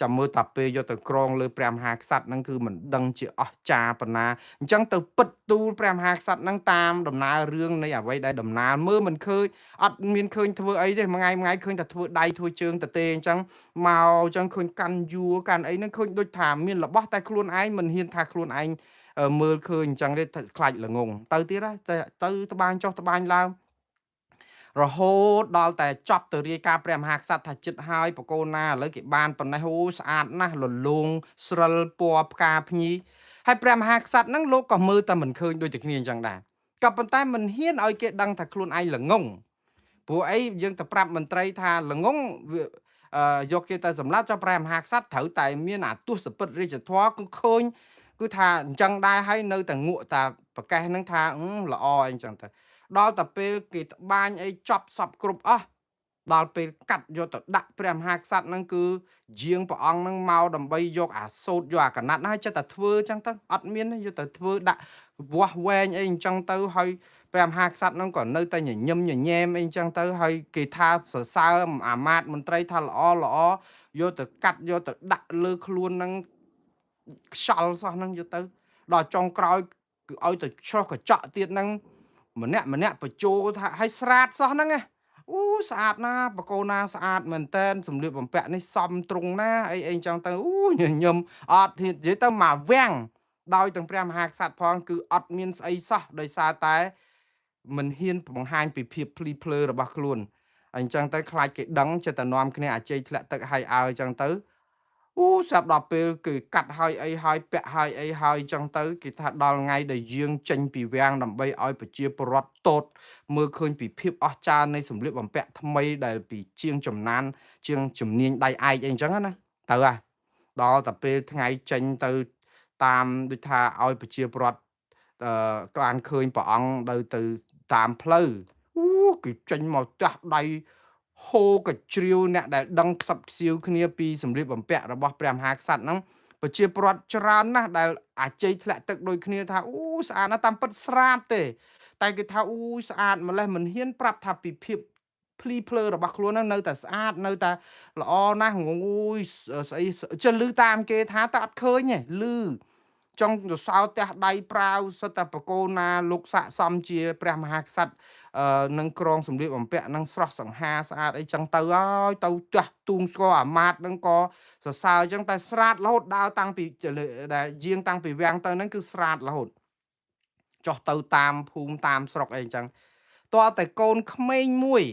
ចាំមើលតាពេលយកទៅក្រងលើព្រះមហាក្សត្រហ្នឹងគឺមិនដឹងជាអស្ចារ្យប៉ុណ្ណាអញ្ចឹងទៅពិតទូលព្រះមហាក្សត្រហ្នឹងតាមដំណើររឿងនៃអ្វីដែលដំណើរមើលមិនឃើញអត់មានឃើញធ្វើអីទេមួយថ្ងៃឃើញតែធ្វើដៃធ្វើជើងទៅទេអញ្ចឹងមកអញ្ចឹងឃើញកាន់យួរកាន់អីហ្នឹងឃើញដូចថាមានរបស់តែខ្លួនឯងមិនហ៊ានថាខ្លួនឯងមើលឃើញអញ្ចឹងទេខ្លាចល្ងងទៅទៀតហើយទៅត្បាញចុះត្បាញឡើងរហូតដល់តែចប់ទៅរាយការណ៍ព្រះមហាក្សត្រថាចិត្តហើយបកូនណាឥឡូវគេបានប៉ុណ្ណេះអូស្អាតណាស់លលោងស្រិលពណ៌ផ្កាភ្ញីហើយព្រះមហាក្សត្រហ្នឹងលោកក៏មើលតែមិនឃើញដូចតែគ្នាអញ្ចឹងដែរក៏ប៉ុន្តែមិនហ៊ានឲ្យគេដឹងថាខ្លួនឯងល្ងងព្រោះអីយើងទៅប្រាប់មន្ត្រីថាល្ងងយកគេទៅសម្លាប់ចុះព្រះមហាក្សត្រត្រូវតែមានអាទស្សពិតរាជធរគឺឃើញគឺថាអញ្ចឹងដែរហើយនៅតែងក់តាប្រកេះហ្នឹងថាល្អអីអញ្ចឹងទៅដល់តែពេលគេត្បាញអីចប់សពគ្រប់អស់ដល់ពេលកាត់យកទៅដាក់ព្រះមហាក្សត្រហ្នឹងគឺយាងព្រះអង្គហ្នឹងមកដើម្បីយកអាសូត្រយកអាកណាត់ហ្នឹងឲ្យចិត្តតែធ្វើអញ្ចឹងទៅអត់មានទេយកទៅធ្វើដាក់វាស់វែងអីអញ្ចឹងទៅហើយព្រះមហាក្សត្រហ្នឹងក៏នៅតែញញឹមញញែមអីអញ្ចឹងទៅហើយគេថាសរសើរអាមាត្យមន្ត្រីថាល្អយកទៅកាត់យកទៅដាក់លើខ្លួនហ្នឹងខ្យល់សោះហ្នឹងយកទៅដល់ចុងក្រោយគឺឲ្យទៅឆ្លោះកញ្ចក់ទៀតហ្នឹងម្នាក់បញ្ជោថាឲ្យស្រាតសោះហ្នឹងណាអូស្អាតណាស់បកូនណាស្អាតមែនតែនសម្លៀកបំពាក់នេះសមត្រង់ណាអីអញ្ចឹងទៅអូញញឹមអត់និយាយទៅមកវាំងដោយទាំងព្រះមហាក្សត្រផងគឺអត់មានស្អីសោះដោយសារតែមិនហ៊ានបង្ហាញពីភាពភ្លីភ្លើរបស់ខ្លួនអញ្ចឹងទៅខ្លាចគេដឹងចិត្តតែនាំគ្នាអាជ័យធ្លាក់ទឹកហើយអើអញ្ចឹងទៅអូស្រាប់ដល់ពេលគេកាត់ហើយអីហើយពាក់ហើយអីហើយអញ្ចឹងទៅគេថាដល់ថ្ងៃដែលយើងចេញពីវាំងដើម្បីឲ្យប្រជាពលរដ្ឋតូតមើលឃើញពីភាពអស្ចារ្យនៃសម្លៀកបំពាក់ថ្មីដែលពីជាងចំណានជាងជំនាញដៃឯកអីអញ្ចឹងណាទៅហ่ะដល់តែពេលថ្ងៃចេញទៅតាមដូចថាឲ្យប្រជាពលរដ្ឋបានឃើញព្រះអង្គទៅតាមផ្លូវអូគេចេញមកទះដៃហូរកញ្ជ្រៀវអ្នកដែលដឹងខ្សឹបខ្សៀវគ្នាពីសម្លៀកបំពាក់របស់ព្រះមហាក្សត្រហ្នឹងប្រជាពលរដ្ឋច្រើនណាស់ដែលអាជ័យធ្លាក់ទឹកដូចគ្នាថាអូស្អាតណាស់តាមពិតស្រាបទេតែគេថាអូស្អាតម្លេះមិនហ៊ានប្រាប់ថាពីភាពភ្លីភ្លើរបស់ខ្លួនហ្នឹងនៅតែស្អាតនៅតែល្អណាស់អូយស្អីចុះឮតាមគេថាតែអត់ឃើញទេឮចង់សរសើរទះដៃប្រាវសិតតែបកូនណាលោកស័កសមជាព្រះមហាក្សត្រនឹងក្រងសម្លៀកបំពាក់នឹងស្រស់សង្ហាស្អាតអីចឹងទៅហើយទៅទះទូងស្គរអាមាត្យនឹងក៏សរសើរចឹងតែស្រាតរហូតដើរតាំងពីដែលយាងតាំងពីវាំងទៅហ្នឹងគឺស្រាតរហូតចុះទៅតាមភូមិតាមស្រុកអីចឹងតើតែកូនក្មេងមួយ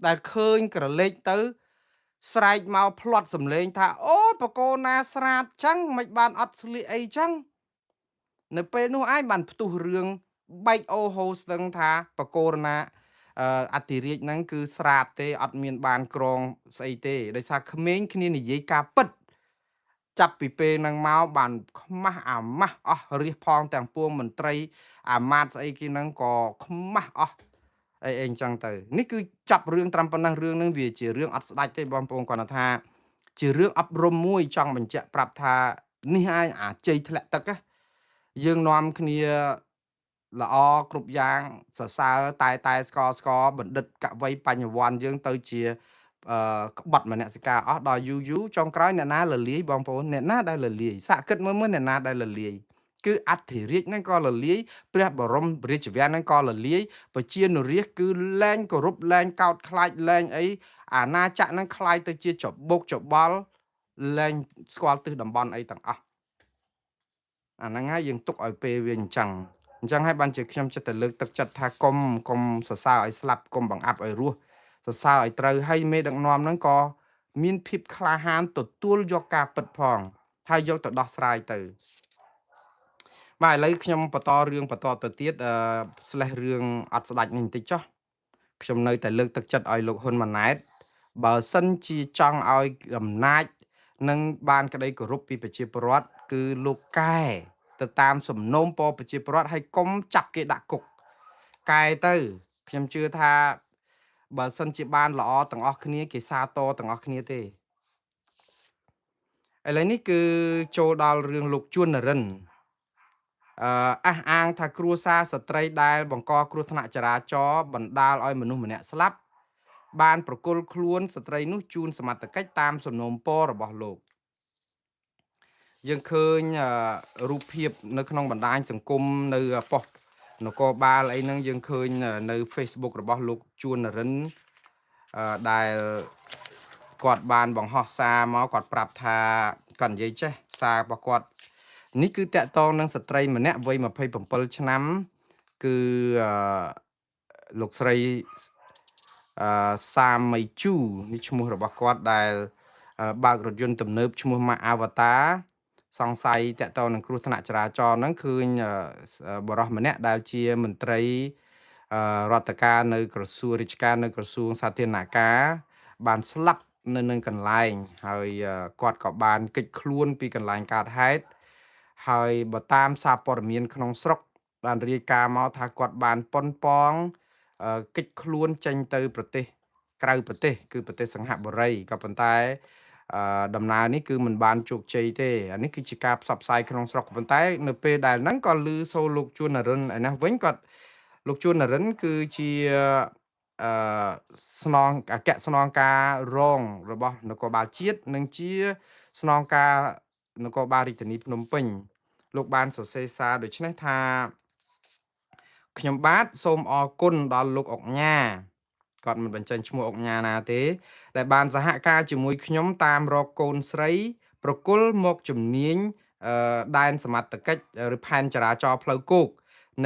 ដែលឃើញក្រឡេកទៅស្រែកមកផ្្លាត់សំឡេងថាអូបកូនណាស្រាតចឹងមិនបានអត់ស្លៀកអីចឹងនៅពេលនោះឯងបានផ្ទុះរឿងបែកអូហូស្ទឹងថាបកូនណាអធិរាជហ្នឹងគឺស្រាតទេអត់មានបានក្រងស្អីទេដោយសារក្មេងគ្នានិយាយការពិតចាប់ពីពេលហ្នឹងមកបានខ្មាស់អាម៉ាស់អស់រាជផងទាំងពួងមន្ត្រីអាមាត្យស្អីគេហ្នឹងក៏ខ្មាស់អស់អីអញ្ចឹងទៅនេះគឺចាប់រឿងត្រឹមប៉ុណ្ណឹងរឿងហ្នឹងវាជារឿងអត់ស្ដាច់ទេបងប្អូនគាត់ថាជារឿងអប់រំមួយចង់បញ្ជាក់ប្រាប់ថានេះឯងអាជ័យធ្លាក់ទឹកយើងនាំគ្នាល្អគ្រប់យ៉ាងសរសើរតែស្កបណ្ឌិតកវីបញ្ញវន្តយើងទៅជាក្បត់មនសិការអស់ដល់យូរចុងក្រោយអ្នកណាលលាយបងប្អូនអ្នកណាដែលលលាយសាកគិតមើលអ្នកណាដែលលលាយគឺអធិរាជហ្នឹងក៏លលាយព្រះបរមរាជវាំងហ្នឹងក៏លលាយប្រជានុរាស្ត្រគឺលែងគោរពលែងកោតខ្លាចលែងអីអាណាចក្រហ្នឹងខ្លាយទៅជាច្បុកច្បល់លែងស្គាល់ទិសតំបន់អីទាំងអស់អាហ្នឹងហើយយើងទុកឲ្យពេលវាអញ្ចឹងហើយបានជាខ្ញុំចិត្តតែលើកទឹកចិត្តថាកុំសរសើរឲ្យស្លាប់កុំបង្អាប់ឲ្យរស់សរសើរឲ្យត្រូវហើយមេដឹកនាំហ្នឹងក៏មានភាពក្លាហានទទួលយកការពិតផងហើយយកទៅដោះស្រាយទៅបាទឥឡូវខ្ញុំបន្តរឿងបន្តទៅទៀតរឿងអត់ស្ដាច់នេះបន្តិចចុះខ្ញុំនៅតែលើកទឹកចិត្តឲ្យលោកហ៊ុនម៉ាណែតបើសិនជាចង់ឲ្យអំណាចនឹងបានក្តីគោរពពីប្រជាពលរដ្ឋគឺលោកកែទៅតាមសំណូមពរប្រជាពលរដ្ឋឲ្យកុំចាប់គេដាក់គុកកែទៅខ្ញុំជឿថាបើសិនជាបានល្អទាំងអស់គ្នាគេសាទរទាំងអស់គ្នាទេ ឥឡូវនេះគឺចូលដល់រឿងលោកជួននរិនអះអាងថាគ្រួសារស្ត្រីដែលបង្កគ្រោះថ្នាក់ចរាចរណ៍បណ្ដាលឲ្យមនុស្សម្នាក់ស្លាប់បានប្រគល់ខ្លួនស្ត្រីនោះជូនសមត្ថកិច្ចតាមសំណូមពររបស់លោកយើងឃើញរូបភាពនៅក្នុងបណ្ដាញសង្គមនៅប៉ុស្តិ៍នគរបាលអីហ្នឹងយើងឃើញនៅ Facebook របស់លោកជួននរិនដែលគាត់បានបង្ហោះសារមកគាត់ប្រាប់ថាគាត់និយាយចេះសាររបស់គាត់នេះគឺតាក់ទងនឹងស្ត្រីម្នាក់វ័យ27ឆ្នាំគឺលោកស្រីសាមមីជូនេះឈ្មោះរបស់គាត់ដែលបើករថយន្តទំនើបឈ្មោះ Mark Avatar សង្ស័យតាក់ទងនឹងគ្រោះថ្នាក់ចរាចរណ៍ហ្នឹងឃើញបរិសម្នាក់ដែលជាមន្ត្រីរដ្ឋការនៅក្រសួងរាជការនៅក្រសួងសាធារណការបានស្លាប់នៅនឹងកន្លែងហើយគាត់ក៏បានគេចខ្លួនពីកន្លែងកើតហេតុហើយបើតាមសារព័ត៌មានក្នុងស្រុកបានរាយការណ៍មកថាគាត់បានប៉ុនប៉ងគេចខ្លួនចេញទៅប្រទេសក្រៅប្រទេសគឺប្រទេសសិង្ហបុរីក៏ប៉ុន្តែដំណើរនេះគឺមិនបានជោគជ័យទេអានេះគឺជាការផ្សព្វផ្សាយក្នុងស្រុកប៉ុន្តែនៅពេលដែលហ្នឹងក៏ឮសូរលោកជួននរិនឯនេះវិញគាត់លោកជួននរិនគឺជាអឺអគ្គស្នងការរងរបស់នគរបាលជាតិនិងជាស្នងការនគរបាលរាជធានីភ្នំពេញលោកបានសរសេរសារដូចនេះថាខ្ញុំបាទសូមអរគុណដល់លោកអុកញ៉ាគាត់មិនបញ្ចេញឈ្មោះអុកញ៉ាណាទេដែលបានសហការជាមួយខ្ញុំតាមរកកូនស្រីប្រគល់មកជំនាញដែនសមត្ថកិច្ចឬផែនចរាចរណ៍ផ្លូវគោក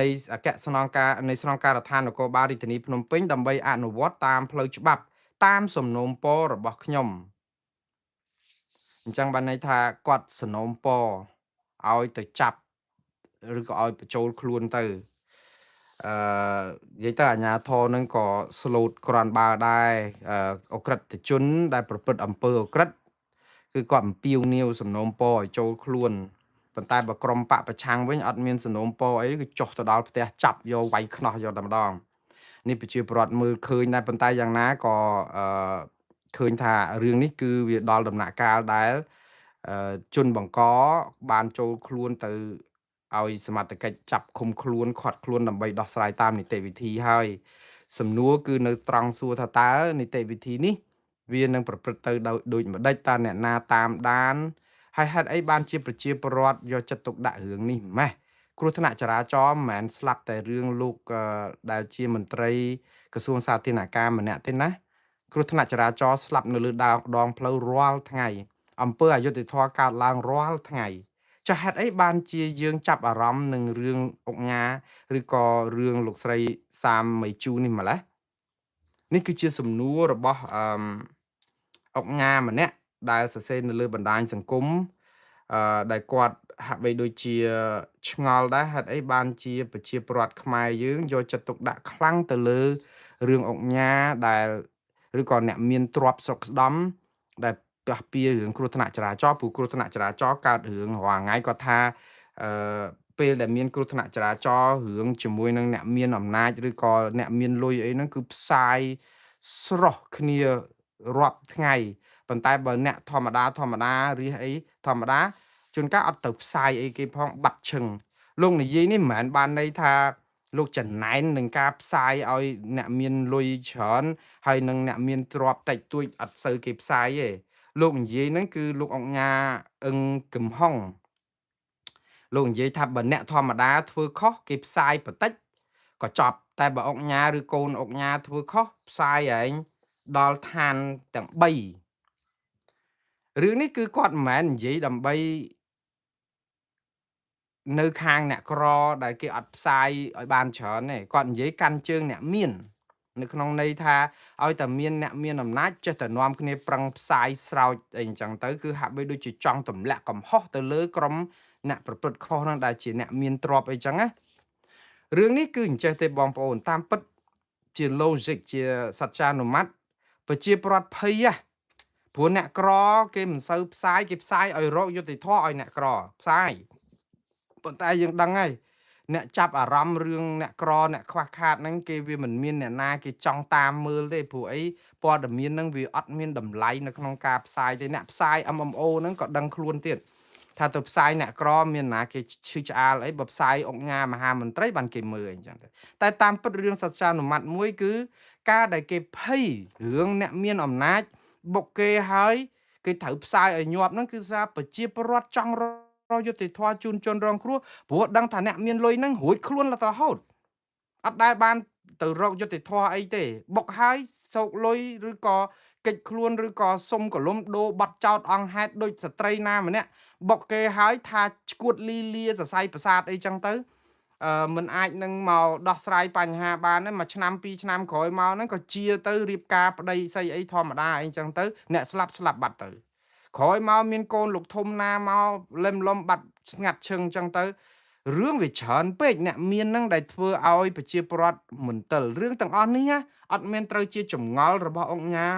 នៃអគ្គស្នងការនៃស្នងការដ្ឋាននគរបាលរាជធានីភ្នំពេញដើម្បីអនុវត្តតាមផ្លូវច្បាប់តាមសំណូមពររបស់ខ្ញុំអញ្ចឹងបានន័យថាគាត់សំណូមពរឲ្យទៅចាប់ឬក៏ឲ្យបញ្ចូលខ្លួនទៅនិយាយទៅអាជ្ញាធរនឹងក៏ស្លូតក្រាន់បើដែរអក្រិតជនដែលប្រព្រឹត្តអំពើអក្រិតគឺគាត់អំពាវនាវសំណូមពរឲ្យចូលខ្លួនប៉ុន្តែបើក្រុមបកប្រឆាំងវិញអត់មានសំណូមពរអីគឺចុះទៅដល់ផ្ទះចាប់យកវាយខ្នោះយកតែម្ដងនេះប្រជាពលរដ្ឋមើលឃើញដែរប៉ុន្តែយ៉ាងណាក៏ឃើញថារឿងនេះគឺវាដល់ដំណាក់កាលដែលជនបង្កបានចូលខ្លួនទៅឲ្យសមត្ថកិច្ចចាប់ឃុំខ្លួនឃាត់ខ្លួនដើម្បីដោះស្រាយតាមនីតិវិធីហើយសំណួរគឺនៅត្រង់សួរថាតើនីតិវិធីនេះវានឹងប្រព្រឹត្តទៅដូចម្ដេចតើអ្នកណាតាមដានហើយហេតុអីបានជាប្រជាពលរដ្ឋយកចិត្តទុកដាក់រឿងនេះម៉េះគ្រោះថ្នាក់ចរាចរណ៍មិនមែនស្លាប់តែរឿងលោកដែលជាមន្ត្រីក្រសួងសាធារណការម្នាក់ទេណាគ្រោះថ្នាក់ចរាចរណ៍ស្លាប់នៅលើដងផ្លូវរាល់ថ្ងៃអំពើអយុត្តិធម៌កើតឡើងរាល់ថ្ងៃចាហេតុអីបានជាយើងចាប់អារម្មណ៍នឹងរឿងអុកញ៉ាឬក៏រឿងលោកស្រីសាមមីជូនេះម្ល៉េះនេះគឺជាសំណួររបស់អុកញ៉ាម្នាក់ដែលសរសេរនៅលើបណ្ដាញសង្គមដែលគាត់ហាក់បីដូចជាឆ្ងល់ដែរហេតុអីបានជាប្រជាពលរដ្ឋខ្មែរយើងយកចិត្តទុកដាក់ខ្លាំងទៅលើរឿងអុកញ៉ាដែលឬក៏អ្នកមានទ្រព្យស្រុកស្ដំដែលផ្លាស់ប្រៀរឿងគ្រោះថ្នាក់ចរាចរណ៍ព្រោះគ្រោះថ្នាក់ចរាចរណ៍កើតរឿងរាល់ថ្ងៃគាត់ថាអឺពេលដែលមានគ្រោះថ្នាក់ចរាចរណ៍រឿងជាមួយនឹងអ្នកមានអំណាចឬក៏អ្នកមានលុយអីហ្នឹងគឺផ្សាយស្រស់គ្នារាប់ថ្ងៃប៉ុន្តែបើអ្នកធម្មតារៀសអីធម្មតាជួនកាលអត់ទៅផ្សាយអីគេផងបាត់ឈឹងលោកនិយាយនេះមិនមែនបានន័យថាលោកចំណែននឹងការផ្សាយឲ្យអ្នកមានលុយច្រើនហើយនឹងអ្នកមានទ្រព្យតិចតួចអត់សូវគេផ្សាយទេលោកនិយាយហ្នឹងគឺលោកអង្ញាអឹងកឹមហុងលោកនិយាយថាបើអ្នកធម្មតាធ្វើខុសគេផ្សាយបន្តិចក៏ចប់តែបើអុកញ៉ាឬកូនអុកញ៉ាធ្វើខុសផ្សាយឯងដល់ឋានទាំង3រឿងនេះគឺគាត់មិនមែននិយាយដើម្បីនៅខាងអ្នកក្រដែលគេអត់ផ្សាយឲ្យបានច្រើនទេគាត់និយាយកាន់ជើងអ្នកមាននៅក្នុងន័យថាឲ្យតែមានអ្នកមានអំណាចចេះតែនាំគ្នាប្រឹងផ្សាយស្រោចអីអញ្ចឹងទៅគឺហាក់បីដូចជាចង់ទម្លាក់កំហុសទៅលើក្រុមអ្នកប្រព្រឹត្តខុសហ្នឹងដែលជាអ្នកមានទ្រព្យអីចឹងណារឿងនេះគឺអញ្ចេះទេបងប្អូនតាមពិតជា logic ជាសច្ចានុមត្តប្រជាប្រដ្ឋភ័យព្រោះអ្នកក្រគេមិនសូវផ្សាយគេផ្សាយឲ្យរកយុត្តិធម៌ឲ្យអ្នកក្រផ្សាយប៉ុន្តែយើងដឹងហើយ អ្នកចាប់អារម្មណ៍រឿងអ្នកក្រអ្នកខ្វះខាតហ្នឹងគេវាមិនមានអ្នកណាគេចង់តាមមើលទេព្រោះអីព័ត៌មានហ្នឹងវាអត់មានតម្លៃនៅក្នុងការផ្សាយទេអ្នកផ្សាយ MMO ហ្នឹងក៏ដឹងខ្លួនទៀតថាទៅផ្សាយអ្នកក្រមានណាគេឈឺឆ្អាលអីបើផ្សាយអង្គការមហាមន្ត្រីបានគេមើលអីចឹងទៅតែតាមពិតរឿងសច្ចានុមត្តមួយគឺការដែលគេភ័យរឿងអ្នកមានអំណាចបុកគេហើយគេត្រូវផ្សាយឲ្យញាប់ហ្នឹងគឺសារប្រជាពលរដ្ឋចង់រយុត្តិធម៌ជូនជនរងគ្រោះព្រោះដឹងថាអ្នកមានលុយហ្នឹងរួចខ្លួនរហូតអត់ដែលបានទៅរកយុត្តិធម៌អីទេបុកហើយសោកលុយឬក៏កិច្ចខ្លួនឬក៏សុំកលុំដូរបាត់ចោតអង្គហេតុដូចស្ត្រីណាម្នាក់បុកគេហើយថាឈួតលីលាសរសៃប្រសាទអីចឹងទៅមិនអាចនឹងមកដោះស្រាយបញ្ហាបានទេមួយឆ្នាំពីរឆ្នាំក្រោយមកហ្នឹងក៏ជាទៅរៀបការប្តីស្អីអីធម្មតាអីចឹងទៅអ្នកស្លាប់បាត់ទៅក្រោយមកមានកូនលោកធំណាមកលឹមលំបាត់ស្ងាត់ឈឹងចឹងទៅរឿងវាច្រើនពេកអ្នកមានហ្នឹងដែលធ្វើឲ្យប្រជាពលរដ្ឋមន្ទិលរឿងទាំងអស់នេះណាអត់មានត្រូវជាចម្ងល់របស់អង្គការ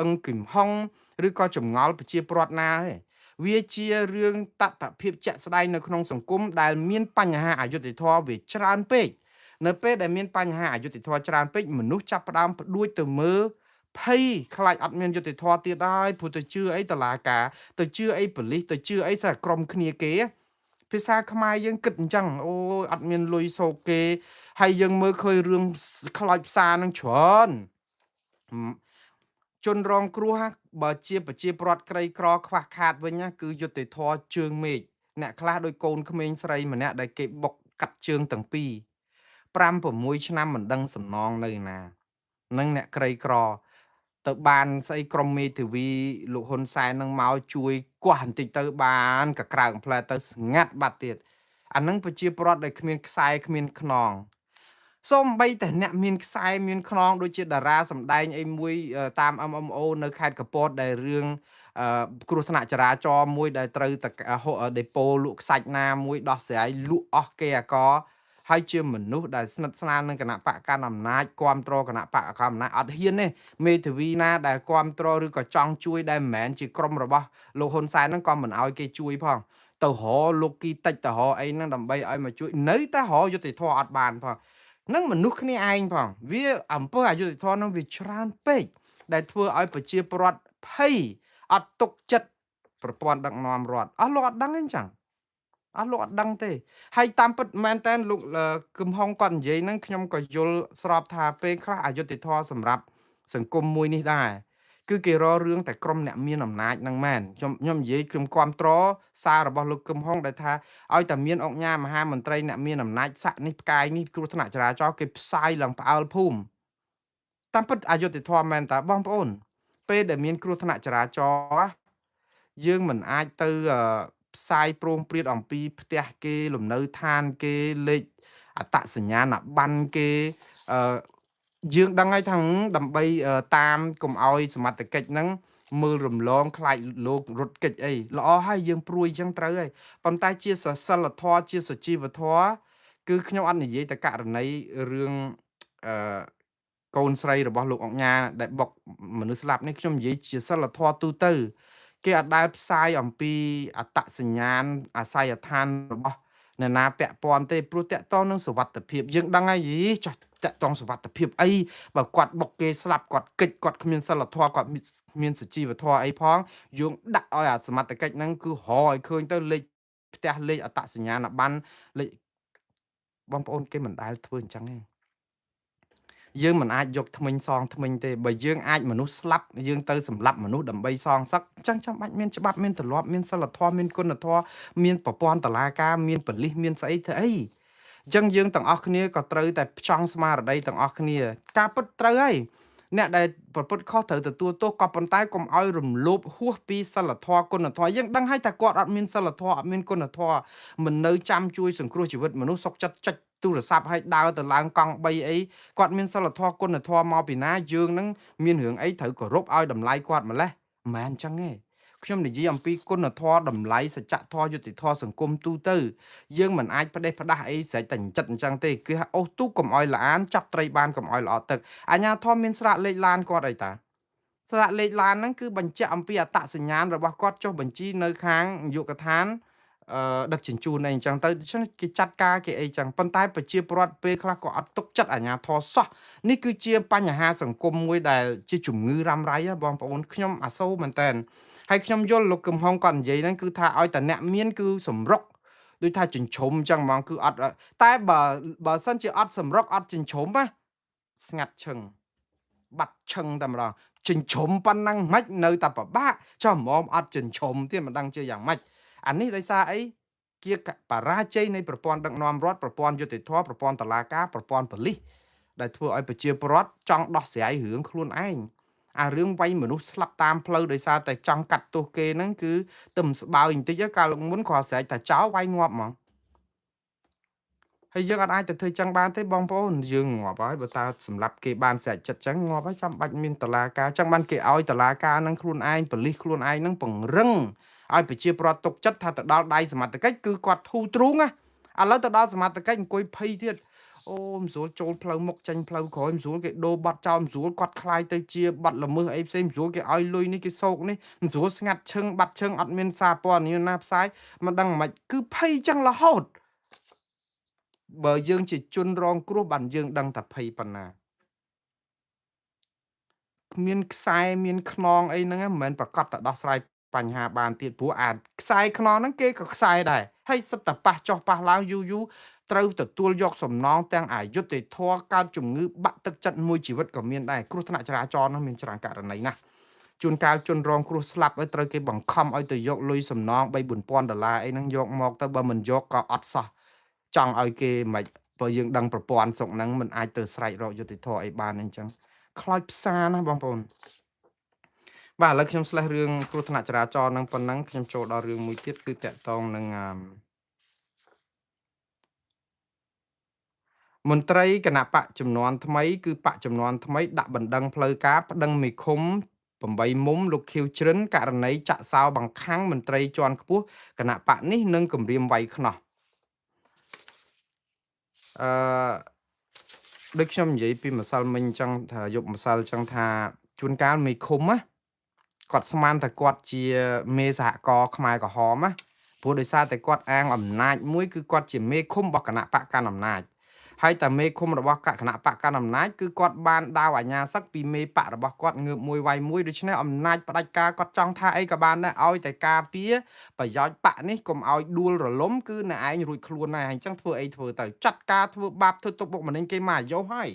អឹងគឹមហុងឬក៏ចម្ងល់ប្រជាពលរដ្ឋណាទេវាជារឿងតថភាពជាក់ស្ដែងនៅក្នុងសង្គមដែលមានបញ្ហាអយុត្តិធម៌វាច្រើនពេកនៅពេលដែលមានបញ្ហាអយុត្តិធម៌ច្រើនពេកមនុស្សចាប់ផ្ដើមផ្ដួចទៅមើលភ័យខ្លាចអត់មានយុត្តិធម៌ទៀតហើយព្រោះទៅជឿអីតុលាការទៅជឿអីប៉ូលីសទៅជឿអីសារក្រុមគ្នាគេភាសាខ្មែរយើងគិតអញ្ចឹងអូយអត់មានលុយសោកគេហើយយើងមើលឃើញរឿងខ្លោចផ្សារនឹងច្រើនជនរងគ្រោះបើជាប្រជាពលរដ្ឋក្រីក្រខ្វះខាតវិញណាគឺយុត្តិធម៌ជើងមេឃអ្នកខ្លះដោយកូនក្មេងស្រីម្នាក់ដែលគេបុកកាត់ជើងទាំងពីរ5 6ឆ្នាំមិនដឹងសំណងនៅណានឹងអ្នកក្រីក្រទៅបានស្អីក្រុមមេធាវីលោកហ៊ុនសែននឹងមកជួយគាស់បន្តិចទៅបានកក្រើកផ្លែទៅស្ងាត់បាត់ទៀតអានឹងប្រជាពលរដ្ឋដែលគ្មានខ្សែគ្មានខ្នងសូម្បីតែអ្នកមានខ្សែមានខ្នងដូចជាតារាសម្ដែងអីមួយតាម MMO នៅខេត្តកពតដែលរឿងគ្រោះថ្នាក់ចរាចរណ៍មួយដែលត្រូវតែដេប៉ូលក់ខ្សាច់ណាមួយដោះស្រាយលក់អស់គេអាករហើយជាមនុស្សដែលស្និទ្ធស្នាលនឹងគណៈបកកណ្ដាលអំណាចគ្រប់គ្រងគណៈបកកណ្ដាលអំណាចអត់ហ៊ានទេមេធាវីណាដែលគ្រប់គ្រងឬក៏ចង់ជួយដែលមិនមែនជាក្រុមរបស់លោកហ៊ុនសែនហ្នឹងក៏មិនអោយគេជួយផងទៅរលោកគីតិចទៅរអីហ្នឹងដើម្បីឲ្យមកជួយនៅតែរយុតិធធអត់បានផងនឹងមនុស្សគ្នាឯងផងវាអំពើអយុត្តិធម៌នឹងវាច្រើនពេកដែលធ្វើឲ្យប្រជាពលរដ្ឋភ័យអត់ទុកចិត្តប្រព័ន្ធដឹកនាំរដ្ឋអស់លោកអត់ដឹងទេអញ្ចឹងអស់លោកអត់ដឹងទេហើយតាមពិតមែនតើលោកគឹមហុងគាត់និយាយហ្នឹងខ្ញុំក៏យល់ស្របថាពេលខ្លះអយុត្តិធម៌សម្រាប់សង្គមមួយនេះដែរគឺគេរករឿងតែក្រុមអ្នកមានអំណាចហ្នឹងមែនខ្ញុំនិយាយខ្ញុំគ្រប់គ្រងសាររបស់លោកគឹមហុងដែលថាឲ្យតែមានអង្គការមហាមន្ត្រីអ្នកមានអំណាចសាក់នេះផ្កាយនេះគ្រោះថ្នាក់ចរាចរណ៍គេផ្សាយឡើងផ្អើលភូមិតាមពិតអយុត្តិធម៌មែនតើបងប្អូនពេលដែលមានគ្រោះថ្នាក់ចរាចរណ៍យើងមិនអាចទៅផ្សាយព្រោងព្រាតអំពីផ្ទះគេលំនៅឋានគេលេខអត្តសញ្ញាណប័ណ្ណគេអឺយើងដឹងហើយថាដើម្បីតាមកុំឲ្យសមត្ថកិច្ចហ្នឹងមើលរំលងខ្លាចលោករត់កិច្ចអីល្អហើយយើងព្រួយអញ្ចឹងត្រូវហើយប៉ុន្តែជាសសិលធម៌ជាសុជីវធម៌គឺខ្ញុំអត់និយាយតែករណីរឿងអឺកូនស្រីរបស់លោកអង្គញាដែលបុកមនុស្សស្លាប់នេះខ្ញុំនិយាយជាសិលធម៌ទូទៅគេអត់ដែលផ្សាយអំពីអត្តសញ្ញាណអាស័យដ្ឋានរបស់អ្នកណាពាក់ព័ន្ធទេព្រោះតាក់ទងនឹងសុវត្ថិភាពយើងដឹងហើយចោះតាក់ទងសុវត្ថិភាពអីបើគាត់បុកគេស្លាប់គាត់កិច្ចគាត់គ្មានសិលធម៌គាត់មានសុជីវធម៌អីផងយើងដាក់ឲ្យអាសមត្ថកិច្ចហ្នឹងគឺរកឲ្យឃើញទៅលេខផ្ទះលេខអត្តសញ្ញាណប័ណ្ណលេខបងប្អូនគេមិនដែលធ្វើអញ្ចឹងទេយើងមិនអាចយកថ្មិញសងថ្មិញទេបើយើងអាចមនុស្សស្លាប់យើងទៅសម្លាប់មនុស្សដើម្បីសងសឹកអញ្ចឹងចាំបាច់មានច្បាប់មានទម្លាប់មានសិលធម៌មានគុណធម៌មានប្រព័ន្ធតុលាការមានប៉ូលីសមានស្អីធ្វើអីអញ្ចឹងយើងទាំងអស់គ្នាក៏ត្រូវតែផ្ចង់ស្មារតីទាំងអស់គ្នាការពិតត្រូវហើយអ្នកដែលប្រព្រឹត្តខុសត្រូវទទួលទោសក៏ប៉ុន្តែកុំឲ្យរំលោភហួសពីសិលធម៌គុណធម៌យើងដឹងហើយតែគាត់អត់មានសិលធម៌អត់មានគុណធម៌មិននៅចាំជួយសង្គ្រោះជីវិតមនុស្សសុកចិត្តចុចទូរស័ព្ទឲ្យដើរទៅឡើងកង់3អីគាត់មានសិលធម៌គុណធម៌មកពីណាយើងនឹងមានរឿងអីត្រូវគោរពឲ្យតម្លៃគាត់ម្លេះមិនមែនអញ្ចឹងទេខ្ញុំនិយាយអំពីគុណធម៌តម្លៃសច្ចធម៌យុត្តិធម៌សង្គមទូទៅយើងមិនអាចផ្ដេសផ្ដាស់អីស្រេចតែចិត្តអញ្ចឹងទេគឺអូសទូកុំឲ្យល្អានចាប់ត្រីបានកុំឲ្យល្អទឹកអាញាធមមានស្រាកលេខឡានគាត់អីតាស្លាកលេខឡានហ្នឹងគឺបញ្ជាក់អំពីអត្តសញ្ញាណរបស់គាត់ចុះបញ្ជីនៅខាងនាយកដ្ឋាន ដឹកជញ្ជូនអីអញ្ចឹងទៅដូច្នេះគេចាត់ការគេអីចឹងប៉ុន្តែប្រជាពលរដ្ឋពេលខ្លះក៏អត់ទុកចិត្តអាជ្ញាធរសោះនេះគឺជាបញ្ហាសង្គមមួយដែលជាជំងឺរ៉ាំរ៉ៃបងប្អូនខ្ញុំអាសូរមែនតើហើយខ្ញុំយល់លោកកំហុងគាត់និយាយហ្នឹងគឺថាឲ្យតែអ្នកមានគឺសម្រុកដូចថាចិញ្ច្រុំអញ្ចឹងហ្មងគឺអត់តែបើសិនជាអត់សម្រុកអត់ចិញ្ច្រុំណាស្ងាត់ឈឹងបាត់ឈឹងតែម្ដងចិញ្ច្រុំប៉ុណ្ណឹងមិននៅតែពិបាកចុះហ្មងអត់ចិញ្ច្រុំទៀតមិនដឹងជាយ៉ាងម៉េចអានេះដោយសារអីជាបរាជ័យនៃប្រព័ន្ធដឹកនាំរដ្ឋប្រព័ន្ធយុតិធធប្រព័ន្ធតុលាការប្រព័ន្ធប៉ូលីសដែលធ្វើឲ្យប្រជាពលរដ្ឋចង់ដោះស្រាយរឿងខ្លួនឯងអារឿងវាយមនុស្សស្លាប់តាមផ្លូវដោយសារតែចង់កាត់ទោសគេហ្នឹងគឺទឹមស្បើយបន្តិចកាលមុនគាត់ស្រែកតែចោលវាយងាប់ហ្មងហើយយើងអត់អាចទៅធ្វើចឹងបានទេបងប្អូនយើងងាប់ហើយបើតើសម្រាប់គេបានស្រេចចិត្តចឹងងាប់ហើយចាំបាច់មានតឡាការចឹងបានគេឲ្យតឡាការនឹងខ្លួនឯងប៉ូលីសខ្លួនឯងនឹងពង្រឹងឲ្យប្រជាពលរដ្ឋទុកចិត្តថាទៅដល់ដៃសមត្ថកិច្ចគឺគាត់ធូរទ្រូងណាឥឡូវទៅដល់សមត្ថកិច្ចអង្គុយភ័យទៀតអូមិនស្រួលចូលផ្លូវមុខចេញផ្លូវក្រោយមិនស្រួលគេដូរបាត់ចោលមិនស្រួលគាត់ខ្លាយទៅជាបាត់ល្មើសអីផ្សេងមិនស្រួលគេឲ្យលុយនេះគេសោកនេះមិនស្រួលស្ងាត់ឈឹងបាត់ឈឹងអត់មានសារព័ត៌មានណាផ្សាយមិនដឹងមិនគឺភ័យចឹងរហូតបើយើងជាជនរងគ្រោះបានយើងដឹងតែភ័យប៉ុណ្ណាមានខ្សែមានខ្នងអីហ្នឹងមិនមែនប្រកាសតែដោះស្រាយបញ្ហាបានទៀតព្រោះអាខ្សែខ្នងហ្នឹងគេក៏ខ្សែដែរហើយសិតតែប៉ះចុះប៉ះឡើងយូរត្រូវទទួលយកសំណងទាំងអយុត្តិធម៌កើតជំងឺបាក់ទឹកចិត្តមួយជីវិតក៏មានដែរគ្រោះថ្នាក់ចរាចរណ៍ហ្នឹងមានច្រើនករណីណាស់ជួនកាលជនរងគ្រោះស្លាប់ហើយត្រូវគេបង្ខំឲ្យទៅយកលុយសំណង$3-4,000អីហ្នឹងយកមកទៅបើមិនយកក៏អត់សោះចង់ឲ្យគេមិនបើយើងដឹងប្រព័ន្ធសុកហ្នឹងមិនអាចទៅស្រែករកយុត្តិធម៌អីបានអញ្ចឹងខ្លោចផ្សាណាបងប្អូនបាទឥឡូវខ្ញុំស្លេះរឿងគ្រោះថ្នាក់ចរាចរណ៍ហ្នឹងប៉ុណ្ណឹងខ្ញុំចូលដល់រឿងមួយទៀតគឺតកតងនឹងមន្ត្រីគណៈបកចំនួនថ្មីគឺបកចំនួនថ្មីដាក់បណ្ដឹងផ្លូវការប្តឹងមេឃុំ8មុំលោកខៀវជ្រិនករណីចាក់សោបង្ខាំងមន្ត្រីជាន់ខ្ពស់គណៈបកនេះនឹងគម្រាមវាយខ្នោះអឺដូចខ្ញុំនិយាយពីម្សិលមិញអញ្ចឹងថាយប់ម្សិលអញ្ចឹងថាជួនកាលមេឃុំណាគាត់ស្មានតែគាត់ជាមេសហករណ៍ខ្មែរក្រហមណាព្រោះដោយសារតែគាត់អាងអំណាចមួយគឺគាត់ជាមេឃុំរបស់គណៈបកកណ្ដាលអំណាចហើយតែមេឃុំរបស់គណៈបកកណ្ដាលអំណាចគឺគាត់បានដាវអាញាសឹកពីមេបករបស់គាត់ងើបមួយវាយមួយដូច្នេះអំណាចផ្ដាច់ការគាត់ចង់ថាអីក៏បានដែរឲ្យតែការពារប្រយោជន៍បកនេះកុំឲ្យដួលរលំគឺអ្នកឯងរួចខ្លួនដែរអញ្ចឹងធ្វើអីធ្វើទៅចាត់ការធ្វើបាបធ្វើទុកបុកម្នេញគេមកអាយុហើយ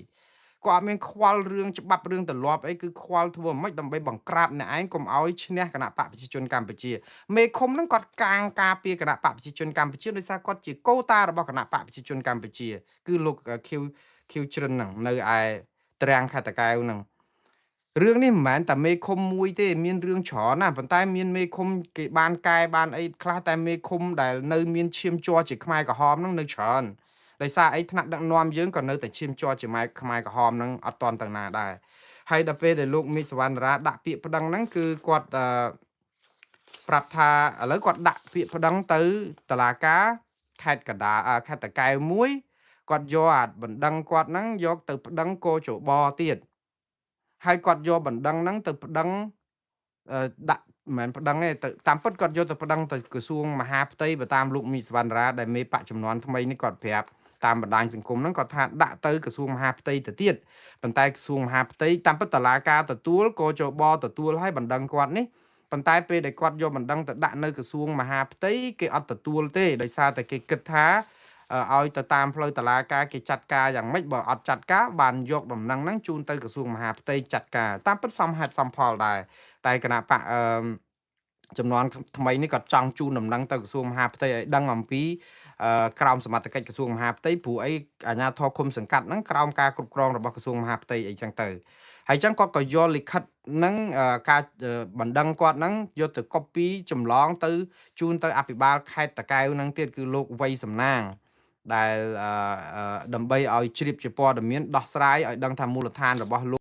គាត់អត់មានខ្វល់រឿងច្បាប់រឿងទម្លាប់អីគឺខ្វល់ធ្វើមិនដើម្បីបង្ក្រាបអ្នកឯងកុំឲ្យឈ្នះគណៈបកប្រជាជនកម្ពុជាមេឃុំហ្នឹងគាត់កាងការពារគណៈបកប្រជាជនកម្ពុជាដោយសារគាត់ជាកូតារបស់គណៈបកប្រជាជនកម្ពុជាគឺលោកខៀវជ្រិនហ្នឹងនៅឯត្រាំងខេត្តតាកែវហ្នឹងរឿងនេះមិនមែនតែមេឃុំមួយទេមានរឿងច្រើនណាស់ប៉ុន្តែមានមេឃុំគេបានកែបានអីខ្លះតែមេឃុំដែលនៅមានឈាមជ័រជាខ្មែរក្រហមហ្នឹងនៅច្រើនដោយសារអីថ្នាក់ដឹកនាំយើងក៏នៅតែឈាមជ័រជាខ្មែរក្រហមហ្នឹងអត់តន់ទៅណាដែរហើយដល់ពេលដែលលោកមីសវណ្ណរាដាក់ពាក្យប្តឹងហ្នឹងគឺគាត់ប្រាប់ថាឥឡូវគាត់ដាក់ពាក្យប្តឹងទៅតុលាការខេត្តកណ្ដាលខេត្តតាកែវមួយគាត់យកអាបណ្ដឹងគាត់ហ្នឹងយកទៅប្តឹងកោជបទៀតហើយគាត់យកបណ្ដឹងហ្នឹងទៅប្តឹងដាក់មិនមែនប្តឹងទេទៅតាមពិតគាត់យកទៅប្តឹងទៅក្រសួងមហាផ្ទៃបើតាមលោកមីសវណ្ណរាដែលមេបកចំនួនថ្មីនេះគាត់ប្រាប់តាមបណ្ដាញសង្គមហ្នឹងគាត់ថាដាក់ទៅក្រសួងមហាផ្ទៃទៅទៀតប៉ុន្តែក្រសួងមហាផ្ទៃតាមពិតតឡាការទទួលកោជបទទួលឲ្យបណ្ដឹងគាត់នេះប៉ុន្តែពេលដែលគាត់យកបណ្ដឹងទៅដាក់នៅក្រសួងមហាផ្ទៃគេអត់ទទួលទេដោយសារតែគេគិតថាឲ្យទៅតាមផ្លូវតុលាការគេចាត់ការយ៉ាងម៉េចបើអត់ចាត់ការបានយកដំណឹងហ្នឹងជូនទៅក្រសួងមហាផ្ទៃចាត់ការតាមពិតសមហេតុសមផលដែរតែគណៈបកចំនួនថ្មីនេះគាត់ចង់ជូនដំណឹងទៅក្រសួងមហាផ្ទៃឲ្យដឹងអំពីក្រមសមត្ថកិច្ចក្រសួងមហាផ្ទៃព្រោះអីអាជ្ញាធរឃុំសង្កាត់ហ្នឹងក្រោមការគ្រប់គ្រងរបស់ក្រសួងមហាផ្ទៃអីចឹងទៅហើយចឹងគាត់ក៏យកលិខិតហ្នឹងការបណ្ដឹងគាត់ហ្នឹងយកទៅ copy ចម្លងទៅជូនទៅអភិបាលខេត្តតាកែវហ្នឹងទៀតគឺលោកវៃសំណាងដែលដើម្បីឲ្យជ្រាបជាព័ត៌មានដោះស្រាយឲ្យដឹងថាមូលដ្ឋានរបស់លោក